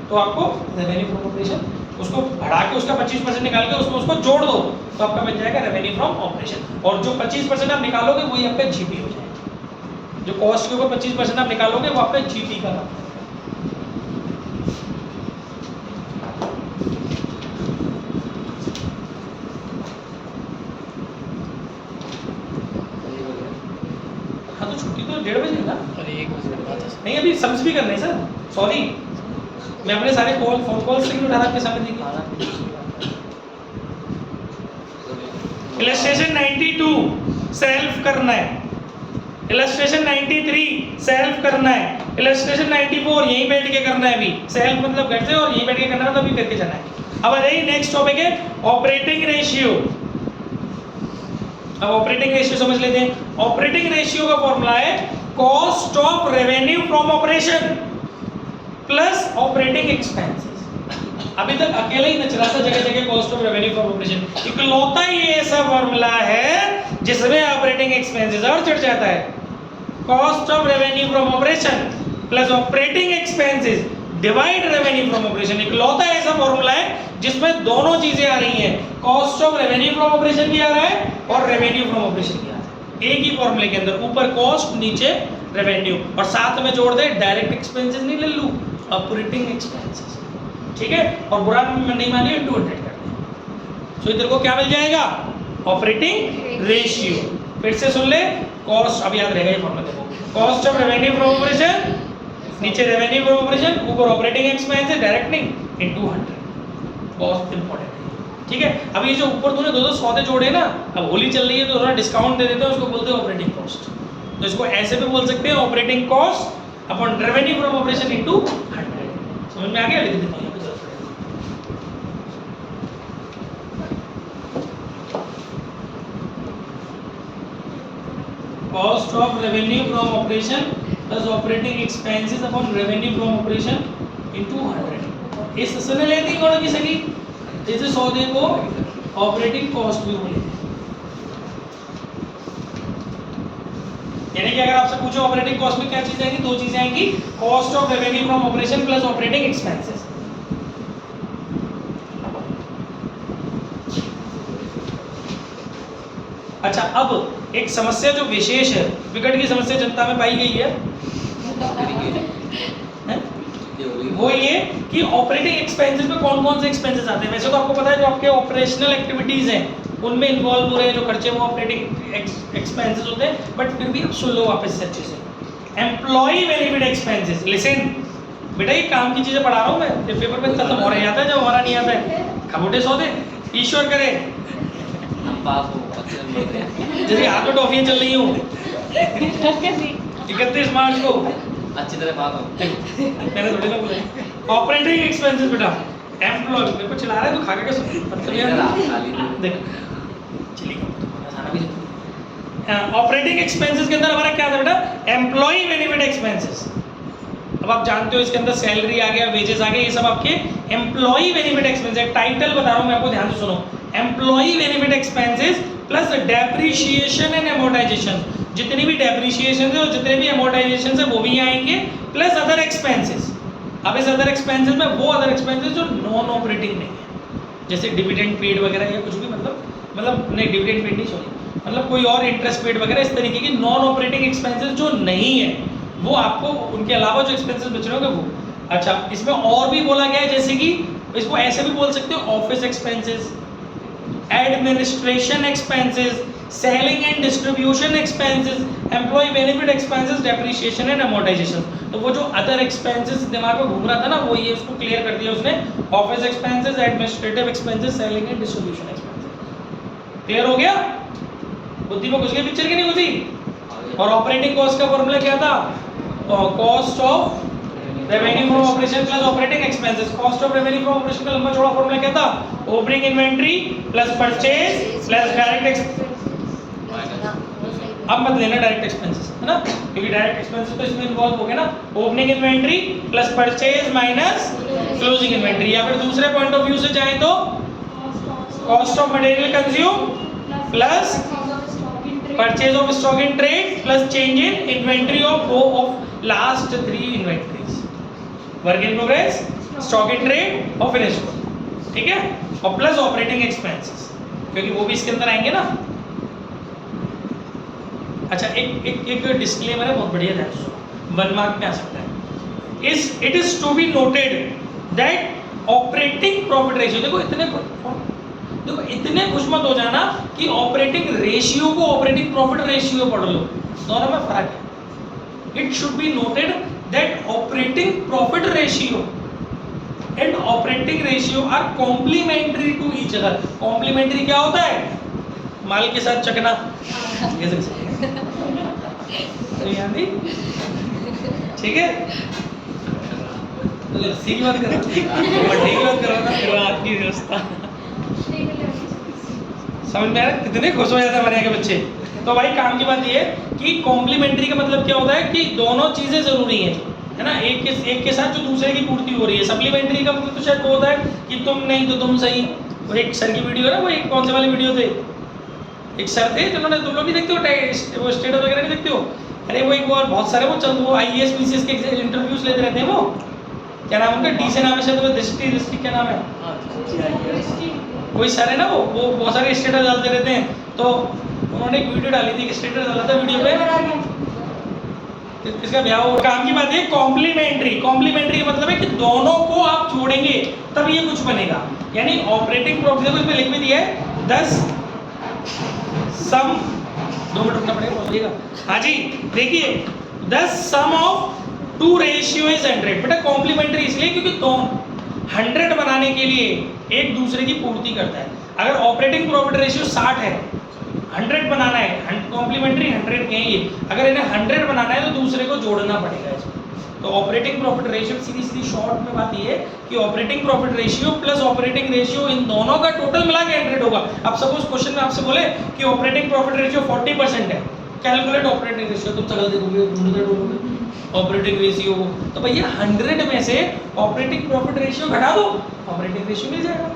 तो आपको रेवेन्यू फ्रॉम ऑपरेशन उसको बढ़ा के उसका 25% निकाल के उसको जोड़ दो तो आपका बन जाएगा रेवेन्यू फ्रॉम ऑपरेशन। और जो 25% आप निकालोगे वही आपका जीपी हो जाएगा। जो कॉस्ट के ऊपर 25% आप निकालोगे वो आपका जीपी का है। हाँ तो छुट्टी तो 1:30 बजे ना, अरे 1 बजे की बात है। नहीं अभी सम्स भी करना है सर, सॉरी मैं अपने सारे फोन कॉल्स नहीं उठा रहा आपके सामने। देखिए इलस्ट्रेशन 92 सेल्फ करना है, इलस्ट्रेशन 93 सेल्फ करना है, इलस्ट्रेशन 94 यहीं बैठ के करना है। अभी सेल्फ मतलब घर से और यहीं बैठ के करना है तो अभी करके जाना है। अब आ जाइए नेक्स्ट टॉपिक है ऑपरेटिंग रेशियो। अब ऑपरेटिंग रेशियो समझ लेते हैं। ऑपरेटिंग रेशियो का फॉर्मूला है cost of revenue from operation plus operating expenses. अभी तक अकेले ही नच रहा था जगह जगह cost of revenue from operation, इकलौता ही ऐसा फॉर्मूला है जिसमें ऑपरेटिंग एक्सपेंसेस और चढ़ जाता है। Cost of revenue from operation plus operating expenses divide revenue from operation, इकलौता ऐसा फॉर्मूला है जिसमें दोनों चीजें आ रही हैं, cost of revenue from operation भी आ रहा है और रेवेन्यू फ्रॉम ऑपरेशन भी आ रहा है एक ही फॉर्मूले के अंदर, ऊपर कॉस्ट नीचे रेवेन्यू और साथ में जोड़ दे डायरेक्ट एक्सपेंसेस नहीं ले लूं ऑपरेटिंग एक्सपेंसेस, ठीक है। और बुरा नहीं मानिए 200 कर दें। तो इधर को क्या मिल जाएगा ऑपरेटिंग रेशियो। फिर से सुन ले, कॉस्ट अब याद रहेगा ये फॉर्मूला, देखो cost of revenue from operation नीचे रेवेन्यू फ्रॉम ऑपरेशन ऊपर ऑपरेटिंग एक्सपेंसेस डायरेक्ट नहीं इनटू 100, बहुत इंपॉर्टेंट है, ठीक है। अब ये जो ऊपर तूने दो सौदे जोड़े ना, अब होली चल रही है तो थोड़ा डिस्काउंट दे देते हैं, उसको बोलते हैं ऑपरेटिंग कॉस्ट। तो इसको ऐसे भी बोल सकते हैं operating cost upon revenue from operation into 100। समझ में आ गया? लिख देता हूं cost of revenue from operation plus operating expenses upon revenue from operation into 100। इस सने लेती कौन की सकी जैसे सौदे को ऑपरेटिंग कॉस्ट भी बोले, यानी कि अगर आपसे पूछो ऑपरेटिंग कॉस्ट में क्या चीजें आएंगी, दो चीजें आएंगी, cost of revenue from operation plus operating expenses. अच्छा अब एक समस्या जो विशेष है, विकट की समस्या जनता में पाई गई है वो ये कि ऑपरेटिंग एक्सपेंसेस में कौन कौन से एक्सपेंसेस आते हैं। वैसे तो आपको पता है जो आपके ऑपरेशनल एक्टिविटीज हैं उनमें इन्वॉल्व हो रहे हैं जो खर्चे वो ऑपरेटिंग एक्सपेंसेस होते हैं, बट फिर भी अब सुन लो वापस से अच्छे से। एम्प्लॉय बेनिफिट एक्सपेंसेस, लिसन बेटा ये काम की चीजें पढ़ा रहा हूँ मैं, जब पेपर में खत्म हो रहा है जब हमारा नहीं आता है खबोटे सौदे ईश्वर करे जैसे हाथ में टॉफियां चल रही हूँ 31 मार्च को अच्छी तरह बात हो। मैंने थोड़ी ना बोला ऑपरेटिंग एक्सपेंसेस बेटा एम्प्लॉय मेरे को चला रहा है तो खा के मतलब देख चलिए खाना भी ऑपरेटिंग एक्सपेंसेस के अंदर हमारा क्या था बेटा एम्प्लॉय बेनिफिट एक्सपेंसेस। अब आप जानते हो इसके अंदर सैलरी आ गया, वेजेस आ गए, ये सब आपके एम्प्लॉय बेनिफिट एक्सपेंसेस। टाइटल बता रहा हूँ मैं आपको, ध्यान से सुनो। Employ benefit expenses plus depreciation and amortisation, जितनी भी डेप्रिसिएशन है और जितने भी अमोर्टाइजेशन है वो भी आएंगे, प्लस अदर एक्सपेंसेस। अब इस अदर एक्सपेंसेस में वो अदर एक्सपेंसेस जो नॉन ऑपरेटिंग नहीं है, जैसे डिविडेंड पेड वगैरह या कुछ भी मतलब नहीं डिविडेंड पेड नहीं सॉरी मतलब कोई और इंटरेस्ट पेड वगैरह इस तरीके की नॉन ऑपरेटिंग एक्सपेंसेस जो नहीं है वो आपको उनके अलावा जो एक्सपेंसेस बच रहे होंगे वो। अच्छा इसमें और भी बोला गया है जैसे कि इसको ऐसे भी बोल सकते हो office expenses, administration expenses, selling and distribution expenses, employ benefit expenses, depreciation and amortisation. तो वो जो अदर एक्सपेंसेस दिमाग में घूम रहा था ना वो ये उसको क्लियर कर दिया उसने, office expenses, administrative expenses, selling and distribution expenses. Clear हो गया? बुद्धि में घुस गई पिक्चर की नहीं घुसी? और ऑपरेटिंग कॉस्ट का फॉर्मूला क्या था? Cost of revenue from operation plus operating expenses. Cost of revenue from operation का लंबा चौड़ा फॉर्मूला क्या था? Opening inventory plus purchase plus direct expenses. अब मत लेना डायरेक्ट एक्सपेंसेस, है ना, क्योंकि डायरेक्ट एक्सपेंसेस तो इसमें इन्वॉल्व हो गए ना। Opening inventory plus purchase minus closing inventory, या फिर दूसरे पॉइंट ऑफ व्यू से जाए तो cost of material consume plus purchase of stock in trade plus change in inventory of last 3 inventories, work in progress, stock in trade और फिनिश्ड गुड, ठीक है, और प्लस ऑपरेटिंग एक्सपेंसेस, क्योंकि वो भी इसके अंदर आएंगे ना। अच्छा, एक डिस्क्लेमर है, बहुत बढ़िया ध्यान सुनो, 1 मार्क में आ सकता है। It is to be noted that operating profit ratio, देखो इतने खुश मत हो जाना कि ऑपरेटिंग रेशियो को ऑपरेटिंग प्रॉफिट रेशियो पढ़ लो, दोनों में फर्क है। It should be noted that operating profit ratio and operating ratio are complementary to each other. Complementary क्या होता है? माल के साथ चकना, ठीक है, लस्सी की बात कर रहा हूँ, की बात कर रहा हूँ ना, रात की व्यवस्था समझ में आ रहा है? कितने खुश हो जाते हैं हमारे यहाँ के बच्चे। तो भाई काम की बात ये है कि कॉम्प्लीमेंट्री का मतलब क्या होता है कि दोनों चीजें जरूरी हैं, है ना, एक के साथ जो दूसरे की पूर्ति हो रही है। सप्लीमेंट्री का मतलब तो शायद वो होता है कि तुम नहीं तो तुम सही। वो एक सर की वीडियो है ना, वो एक कौन से वाले वीडियो थे, एक सर थे जिन्होंने, तुम लोग भी देखते हो वो स्टेटस वगैरह नहीं देखते हो? अरे वो एक और बहुत सारे वो IAS PCS के इंटरव्यूज लेते रहते हैं। वो क्या नाम उनका? डी से नाम है शायद, दृष्टि क्या नाम है? कोई सर है ना, वो बहुत सारे स्टेटस डालते रहते हैं। तो उन्होंने एक वीडियो डाली थी, स्टेटस डाला था वीडियो पे, किसका ब्याह हो। काम की बात है कॉम्प्लीमेंट्री का मतलब है कि दोनों को आप जोड़ेंगे तब ये कुछ बनेगा। यानी ऑपरेटिंग प्रॉफिट, देखो इसमें लिख भी दिया है 10 सम, 2 मिनट रुकना पड़ेगा, पहुंचिएगा। हाँ जी, देखिए 10 सम ऑफ 2 रेशियो इज 100। बेटा कॉम्प्लीमेंट्री इसलिए क्योंकि दोनों 100 बनाने के लिए एक दूसरे की पूर्ति करता है। अगर ऑपरेटिंग प्रॉफिट रेशियो 60 है, 100 बनाना है, कॉम्प्लीमेंट्री 100 के हैं ये, अगर इन्हें 100 बनाना है तो दूसरे को जोड़ना पड़ेगा इसमें। तो ऑपरेटिंग प्रॉफिट रेशियो, सीधी शॉर्ट में बात ये है कि operating profit ratio plus operating ratio, इन दोनों का टोटल मिला के 100 होगा। अब सपोज क्वेश्चन में आपसे बोले कि ऑपरेटिंग प्रॉफिट रेशियो 40% है, कैलकुलेट ऑपरेटिंग रेशियो, तुम सकल देखोगे ऑपरेटिंग रेशियो, तो भैया 100 में से ऑपरेटिंग प्रॉफिट रेशियो घटा दो, ऑपरेटिंग रेशियो मिल जाएगा।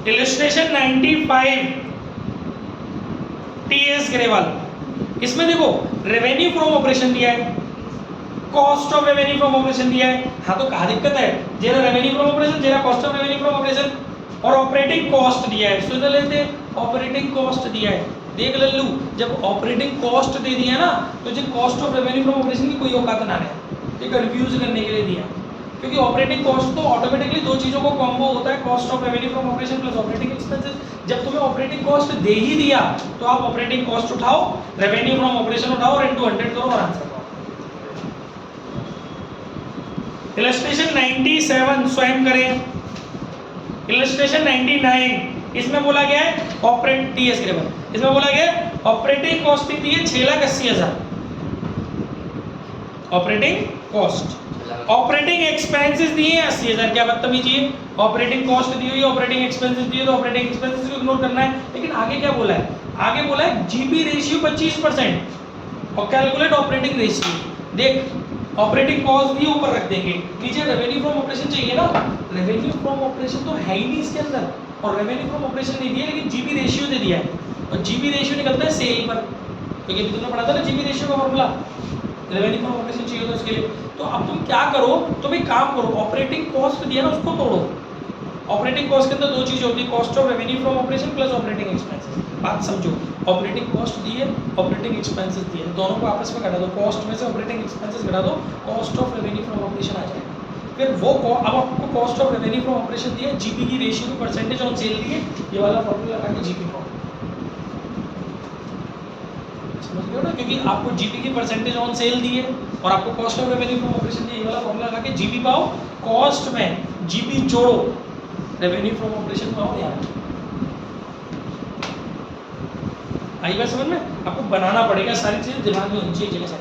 इलस्ट्रेशन 95 TS ग्रेवाल, इसमें देखो रेवेन्यू फ्रॉम ऑपरेशन दिया है, cost of revenue from operation दिया है। हाँ तो कहाँ दिक्कत है? जेरा रेवेन्यू फ्रॉम ऑपरेशन, जेरा cost of revenue from operation, और ऑपरेटिंग कॉस्ट दिया है। सुन लेते, ऑपरेटिंग कॉस्ट दिया है। देख लल्लू, जब ऑपरेटिंग कॉस्ट दे दिया ना, तो जो cost of revenue from operation की कोई औकात ना रहे, ये कंफ्यूज करने के लिए दिया, क्योंकि ऑपरेटिंग कॉस्ट तो ऑटोमेटिकली 2 चीजों को कॉम्बो होता है, cost of revenue from operation plus operating expenses. जब तुम्हें ऑपरेटिंग कॉस्ट दे ही दिया तो आप ऑपरेटिंग कॉस्ट उठाओ, रेवेन्यू फ्रॉम ऑपरेशन उठाओ और इनटू 100 करो और आंसर पाओ। इलस्ट्रेशन 97 स्वयं करें। इलस्ट्रेशन 99, इसमें बोला गया है TS ग्रेवाल, इसमें बोला गया है ऑपरेटिंग कॉस्ट दी है 6,80,000 ऑपरेटिंग कॉस्ट, ऑपरेटिंग एक्सपेंसेस दिए हैं 80,000। क्या बदतमीजी है? ऑपरेटिंग कॉस्ट दी हुई है, ऑपरेटिंग एक्सपेंसेस दिए, तो ऑपरेटिंग एक्सपेंसेस को इग्नोर करना है। लेकिन आगे क्या बोला है? आगे बोला है जीपी रेशियो 25% और कैलकुलेट ऑपरेटिंग रेशियो। देख ऑपरेटिंग कॉस्ट भी ऊपर रख देंगे, नीचे रेवेन्यू फ्रॉम ऑपरेशन चाहिए ना, रेवेन्यू फ्रॉम ऑपरेशन तो है ही नहीं इसके अंदर, और रेवेन्यू फ्रॉम ऑपरेशन नहीं दिया, लेकिन जीपी रेशियो दे दिया है, और जीपी रेशियो निकलता है सेल पर, क्योंकि तुमने पढ़ा था ना जीपी रेशियो का फॉर्मूला, रेवेन्यू फ्रॉम ऑपरेशन चाहिए था उसके लिए। तो अब तुम क्या करो, तुम एक काम करो, ऑपरेटिंग कॉस्ट दिया ना उसको तोड़ो। ऑपरेटिंग कॉस्ट के अंदर 2 चीज होती है, cost of revenue from operation plus operating expenses. बात समझो, ऑपरेटिंग कॉस्ट दी है, ऑपरेटिंग एक्सपेंसेस दिए, दोनों को आपस में घटा दो, कॉस्ट में से ऑपरेटिंग एक्सपेंसेस घटा दो, cost of revenue from operation आ जाएगा। फिर वो अब आपको cost of revenue from operation दिया है, जीपी की रेशियो की परसेंटेज ऑन सेल दी है, ये वाला फॉर्मूला लगा के जीपी पाओ, समझ गए ना, क्योंकि आपको जीपी की परसेंटेज ऑन सेल दी है और आपको cost of revenue from operation दी है, ये वाला फॉर्मूला लगा के जीपी पाओ, कॉस्ट में जीपी जोड़ो, रेवेन्यू फ्रॉम ऑपरेशन पाओ यार। आई बात समझ में? आपको बनाना पड़ेगा, सारी चीजें दिमाग में होनी चाहिए जगह से।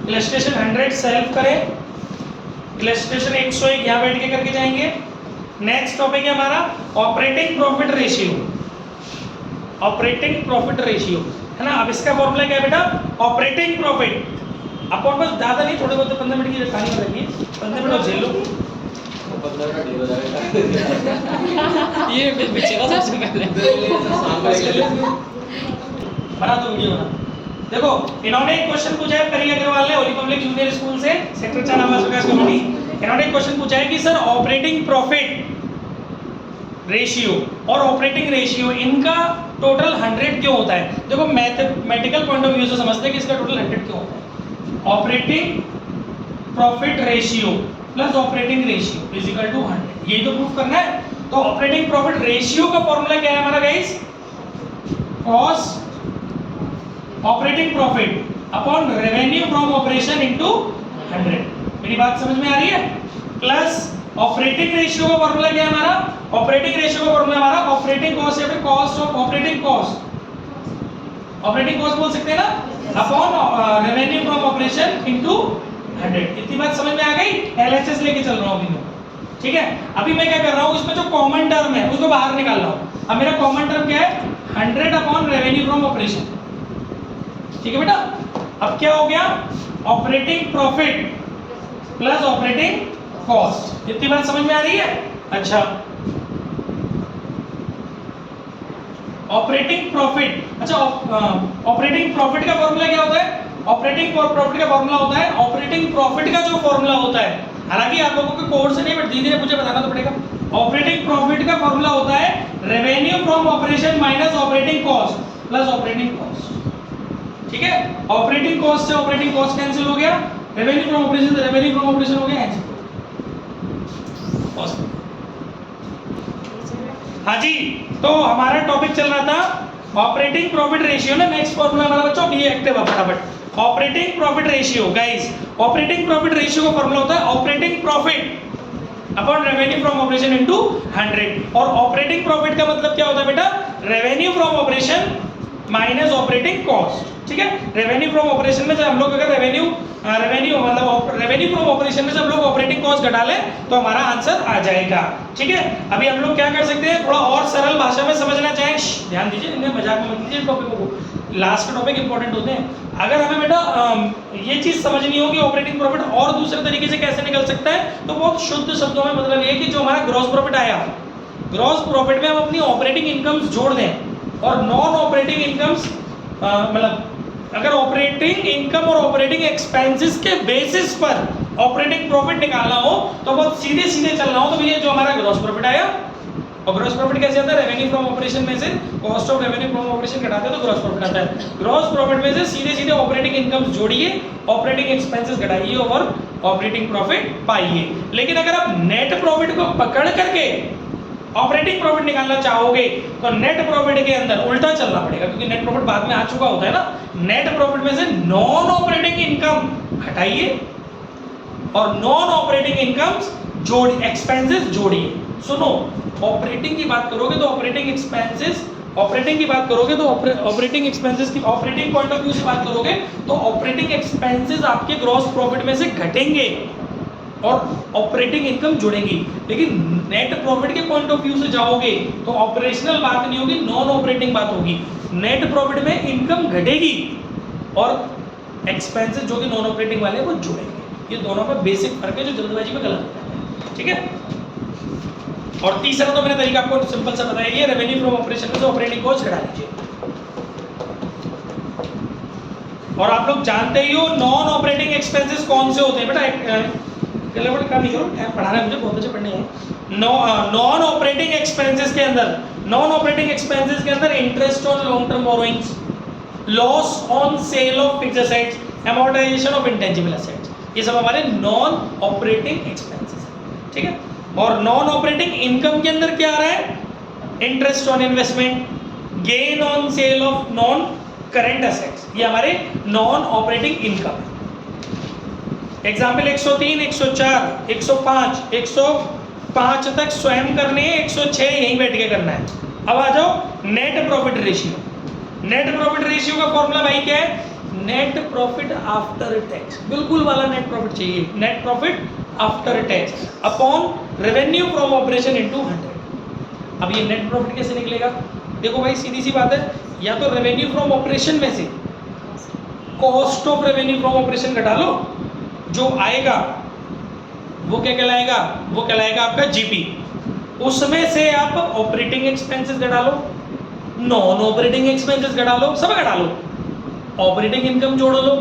इलस्ट्रेशन 100 सेल्फ करें, इलस्ट्रेशन 101 यहाँ बैठ के करके जाएंगे। नेक्स्ट टॉपिक है हमारा operating profit ratio. Operating profit ratio है ना। अब इसका फॉर्मूला क्या है बेटा? Operating profit. आपको बस ज़्यादा नहीं, थोड़े बहुत 15 मिनट की कहानी रखिए, 15 मिनट झेल लो। 15 मिनट हो जाएगा। ये पीछे का सबसे पहले बना दो वीडियो बना। देखो इन्होंने एक क्वेश्चन पूछा है, करी अग्रवाल ने, होली पब्लिक जूनियर स्कूल से, सेक्टर 4 आवास विकास कमेटी। इन्होंने एक क्वेश्चन पूछा है कि सर ऑपरेटिंग प्रॉफिट रेशियो और ऑपरेटिंग रेशियो इनका टोटल 100 क्यों होता है? देखो मैथमेटिकल पॉइंट ऑफ व्यू से समझते हैं कि इसका टोटल 100 क्यों होता है। Operating profit ratio plus operating ratio is equal to 100, यही तो प्रूफ करना है। तो ऑपरेटिंग प्रॉफिट रेशियो का फॉर्मूला क्या है हमारा guys? Cause operating profit upon revenue from operation into 100। मेरी बात समझ में आ रही है? प्लस ऑपरेटिंग रेशियो का फॉर्मूला क्या है हमारा? ऑपरेटिंग रेशियो का फॉर्मूला हमारा ऑपरेटिंग कॉस्ट या फिर cost of operating cost, operating cost बोल सकते हैं ना, upon revenue from operation into 100। इतनी बात समझ में आ गई? एलएचएस लेके चल रहा हूं अभी मैं, ठीक है। अभी मैं क्या कर रहा हूं, इसमें जो कॉमन टर्म है उसको बाहर निकाल रहा हूं। अब मेरा कॉमन टर्म क्या है? 100 अपॉन रेवेन्यू फ्रॉम ऑपरेशन, ठीक है बेटा। अब क्या हो गया? Operating profit plus operating cost. इतनी बात समझ में आ रही है? अच्छा, ऑपरेटिंग प्रॉफिट, अच्छा ऑपरेटिंग प्रॉफिट का फॉर्मूला क्या होता है? ऑपरेटिंग प्रॉफिट का फॉर्मूला होता है, ऑपरेटिंग प्रॉफिट का जो फॉर्मूला होता है, हालांकि आप लोगों के कोर्स से नहीं, बट धीरे धीरे मुझे बताना तो पड़ेगा। ऑपरेटिंग प्रॉफिट का फॉर्मूला होता है revenue from operation minus operating cost plus operating cost, ठीक है। ऑपरेटिंग कॉस्ट से ऑपरेटिंग कॉस्ट कैंसिल हो गया, रेवेन्यू फ्रॉम ऑपरेशन से रेवेन्यू फ्रॉम ऑपरेशन हो गया, हाँ जी। तो हमारा टॉपिक चल रहा था ऑपरेटिंग प्रॉफिट रेशियो ना। नेक्स्ट फॉर्मूला हमारा बच्चों बी एक्टिव है फटाफट। Operating profit ratio guys, operating profit ratio का फॉर्मूला होता है operating profit upon revenue from operation into 100। और ऑपरेटिंग प्रॉफिट का मतलब क्या होता है बेटा? Revenue from operation minus operating cost, ठीक है। रेवेन्यू फ्रॉम ऑपरेशन में जब हम लोग अगर रेवेन्यू मतलब रेवेन्यू फ्रॉम ऑपरेशन में जब हम लोग ऑपरेटिंग कॉस्ट घटा लें तो हमारा आंसर आ जाएगा, ठीक है। अभी हम लोग क्या कर सकते हैं, थोड़ा और सरल भाषा में समझना चाहें, ध्यान दीजिए, इन्हें मजाक में मत लीजिए टॉपिकों को, लास्ट के टॉपिक इंपॉर्टेंट होते हैं। अगर हमें बेटा ये चीज समझनी हो कि ऑपरेटिंग प्रॉफिट और दूसरे तरीके से कैसे निकल सकता है, तो बहुत शुद्ध शब्दों में मतलब ये कि जो हमारा ग्रॉस प्रॉफिट आया, ग्रॉस प्रॉफिट में हम अपनी ऑपरेटिंग इनकम्स जोड़ दें और नॉन ऑपरेटिंग इनकम्स मतलब अगर ऑपरेटिंग इनकम और ऑपरेटिंग एक्सपेंसेस के बेसिस पर ऑपरेटिंग प्रॉफिट निकालना हो तो बहुत सीधे सीधे चलना हो तो भैया जो हमारा ग्रॉस प्रॉफिट आया, और ग्रॉस प्रॉफिट कैसे आता है? रेवेन्यू फ्रॉम ऑपरेशन में से cost of revenue from operation घटाते हैं तो ग्रॉस प्रॉफिट आता है। ग्रॉस प्रॉफिट में से सीधे सीधे ऑपरेटिंग इनकम्स जोड़िए, ऑपरेटिंग एक्सपेंसेस घटाइए और ऑपरेटिंग प्रॉफिट पाइए। लेकिन अगर आप नेट प्रॉफिट को पकड़ करके ऑपरेटिंग प्रॉफिट निकालना चाहोगे तो नेट प्रॉफिट के अंदर उल्टा चलना पड़ेगा, क्योंकि नेट प्रॉफिट बाद में आ चुका होता है ना। नेट प्रॉफिट में से नॉन ऑपरेटिंग इनकम हटाइए और नॉन ऑपरेटिंग इनकम्स जोड़ एक्सपेंसेस जोड़िए। सुनो, ऑपरेटिंग की बात करोगे तो ऑपरेटिंग एक्सपेंसेस, ऑपरेटिंग की बात करोगे तो ऑपरेटिंग एक्सपेंसेस की ऑपरेटिंग पॉइंट ऑफ व्यू से बात करोगे तो ऑपरेटिंग एक्सपेंसेस आपके ग्रॉस प्रॉफिट में से घटेंगे और ऑपरेटिंग इनकम जुड़ेगी। लेकिन नेट प्रॉफिट के पॉइंट ऑफ व्यू से जाओगे तो ऑपरेशनल बात नहीं होगी, नॉन ऑपरेटिंग बात होगी। नेट प्रॉफिट में इनकम घटेगी और एक्सपेंसेस जो कि नॉन ऑपरेटिंग वाले हैं वो जुड़ेंगे। ये दोनों का बेसिक फर्क है जो जल्दबाजी में गलत होता है, ठीक है। और तीसरा तो मैंने तरीका आपको सिंपल सा बताया, ये रेवेन्यू फ्रॉम ऑपरेशन में से ऑपरेटिंग कॉस्ट घटा लीजिए। और आप लोग जानते ही हो नॉन ऑपरेटिंग एक्सपेंसेस कौन से होते हैं बेटा, काम नहीं करो, पढ़ाना मुझे बहुत अच्छे पढ़ने हैं। नॉन ऑपरेटिंग एक्सपेंसेस के अंदर, नॉन ऑपरेटिंग एक्सपेंसेस के अंदर interest on long term borrowings, loss on sale of fixed assets, amortisation of intangible assets, ये सब हमारे नॉन ऑपरेटिंग एक्सपेंसेस हैं, ठीक है। और नॉन ऑपरेटिंग इनकम के अंदर क्या आ रहा है? Interest on investment, gain on sale of non current assets, ये हमारे नॉन ऑपरेटिंग इनकम है। एग्जाम्पल 103, 104, 105, 5 तक स्वयं करने हैं, 106 यहीं बैठ के करना है। अब आ जाओ net profit ratio. Net profit ratio का फॉर्मूला भाई क्या है? नेट प्रॉफिट आफ्टर टैक्स, बिल्कुल वाला नेट प्रॉफिट चाहिए, net profit after tax upon revenue from operation into 100। अब ये नेट प्रॉफिट कैसे निकलेगा? देखो भाई सीधी सी बात है, या तो रेवेन्यू फ्रॉम ऑपरेशन में से cost of revenue from operation घटा लो, जो आएगा वो क्या कहलाएगा? वो कहलाएगा आपका जीपी। उसमें से आप ऑपरेटिंग एक्सपेंसेस घटा लो, नॉन ऑपरेटिंग एक्सपेंसेस घटा लो, सब घटा लो, ऑपरेटिंग इनकम जोड़ लो,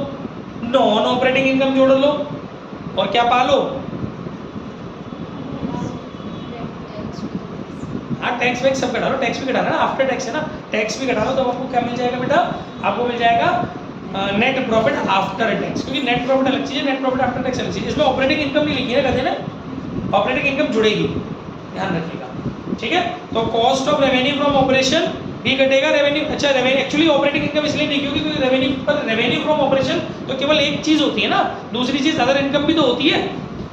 नॉन ऑपरेटिंग इनकम जोड़ लो, और क्या पा लो? हाँ टैक्स वैक्स सब घटा लो, टैक्स भी घटाना ना, आफ्टर टैक्स है ना, टैक्स भी घटा लो, तो आपको क्या मिल जाएगा बेटा? आपको मिल जाएगा नेट प्रॉफिट आफ्टर टैक्स, क्योंकि नेट प्रॉफिट अलग चीज है, नेट प्रॉफिट आफ्टर टैक्स अलग चीज है। इसमें ऑपरेटिंग इनकम नहीं लिखी है ना कहते ना, ऑपरेटिंग इनकम जुड़ेगी, ध्यान रखिएगा, ठीक है। तो cost of revenue from operation भी कटेगा, रेवेन्यू, अच्छा रेवेन्यू एक्चुअली ऑपरेटिंग इनकम इसलिए नहीं क्योंकि रेवेन्यू पर रेवेन्यू फ्रॉम ऑपरेशन तो केवल एक चीज होती है ना, दूसरी चीज अदर इनकम भी तो होती है।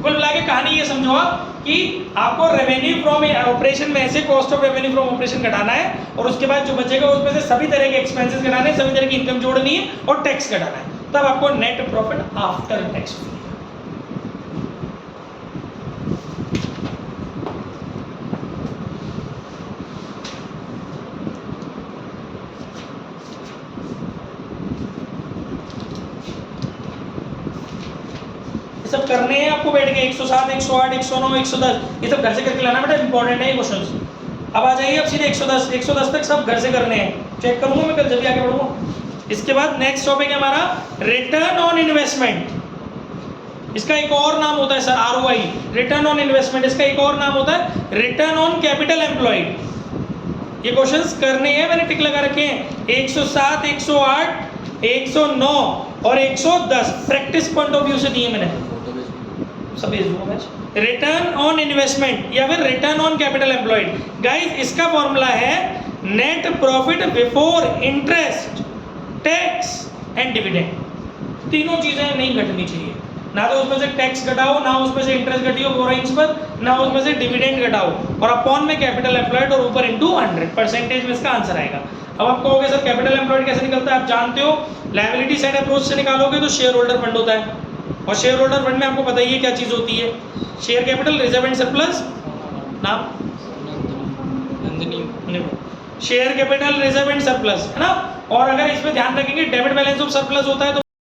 कुल मिला के कहानी ये समझो आप कि आपको रेवेन्यू फ्रॉम ऑपरेशन में से cost of revenue from operation घटाना है, और उसके बाद जो बचेगा उसमें से सभी तरह के एक्सपेंसेस घटाने हैं, सभी तरह की इनकम जोड़नी है और टैक्स घटाना है, तब आपको नेट प्रॉफिट आफ्टर टैक्स। सब करने हैं आपको बैठ के 107, 108, 109, 110, ये सब घर से करके लाना बेटा, इंपॉर्टेंट है ये क्वेश्चंस। अब आ जाइए अब सीधे 110, 110 तक सब घर से करने हैं, चेक करूंगा मैं कल जब भी आगे बढ़ूंगा। इसके बाद नेक्स्ट टॉपिक है हमारा रिटर्न ऑन इन्वेस्टमेंट। इसका एक और नाम होता है sir ROI, return on investment. इसका एक और नाम होता है रिटर्न ऑन कैपिटल एम्प्लॉयड। ये क्वेश्चंस करने हैं, मैंने टिक लगा रखे हैं 107, 108, 109 और 110 प्रैक्टिस पॉइंट ऑफ व्यू से दिए मैंने, सब भेज दूंगा मैं। रिटर्न ऑन इन्वेस्टमेंट या फिर return on capital employed, guys इसका फॉर्मूला है net profit before interest, tax and dividend. तीनों चीजें नहीं घटनी चाहिए, ना तो उसमें से टैक्स घटाओ, ना उसमें से इंटरेस्ट घटियो बोरोइंग्स पर, ना उसमें से डिविडेंड घटाओ, और अपॉन में कैपिटल एम्प्लॉयड और ऊपर इनटू 100% में इसका आंसर आएगा। अब आप कहोगे सर कैपिटल एम्प्लॉयड कैसे निकलता है? आप जानते हो लायबिलिटी साइड अप्रोच से निकालोगे तो शेयर होल्डर फंड होता है, और शेयर होल्डर फंड में आपको पता ही है क्या चीज होती है, share capital, reserve and surplus, नाम share capital, reserve and surplus, है ना। और अगर इसमें ध्यान रखेंगे डेबिट बैलेंस ऑफ सरप्लस होता है तो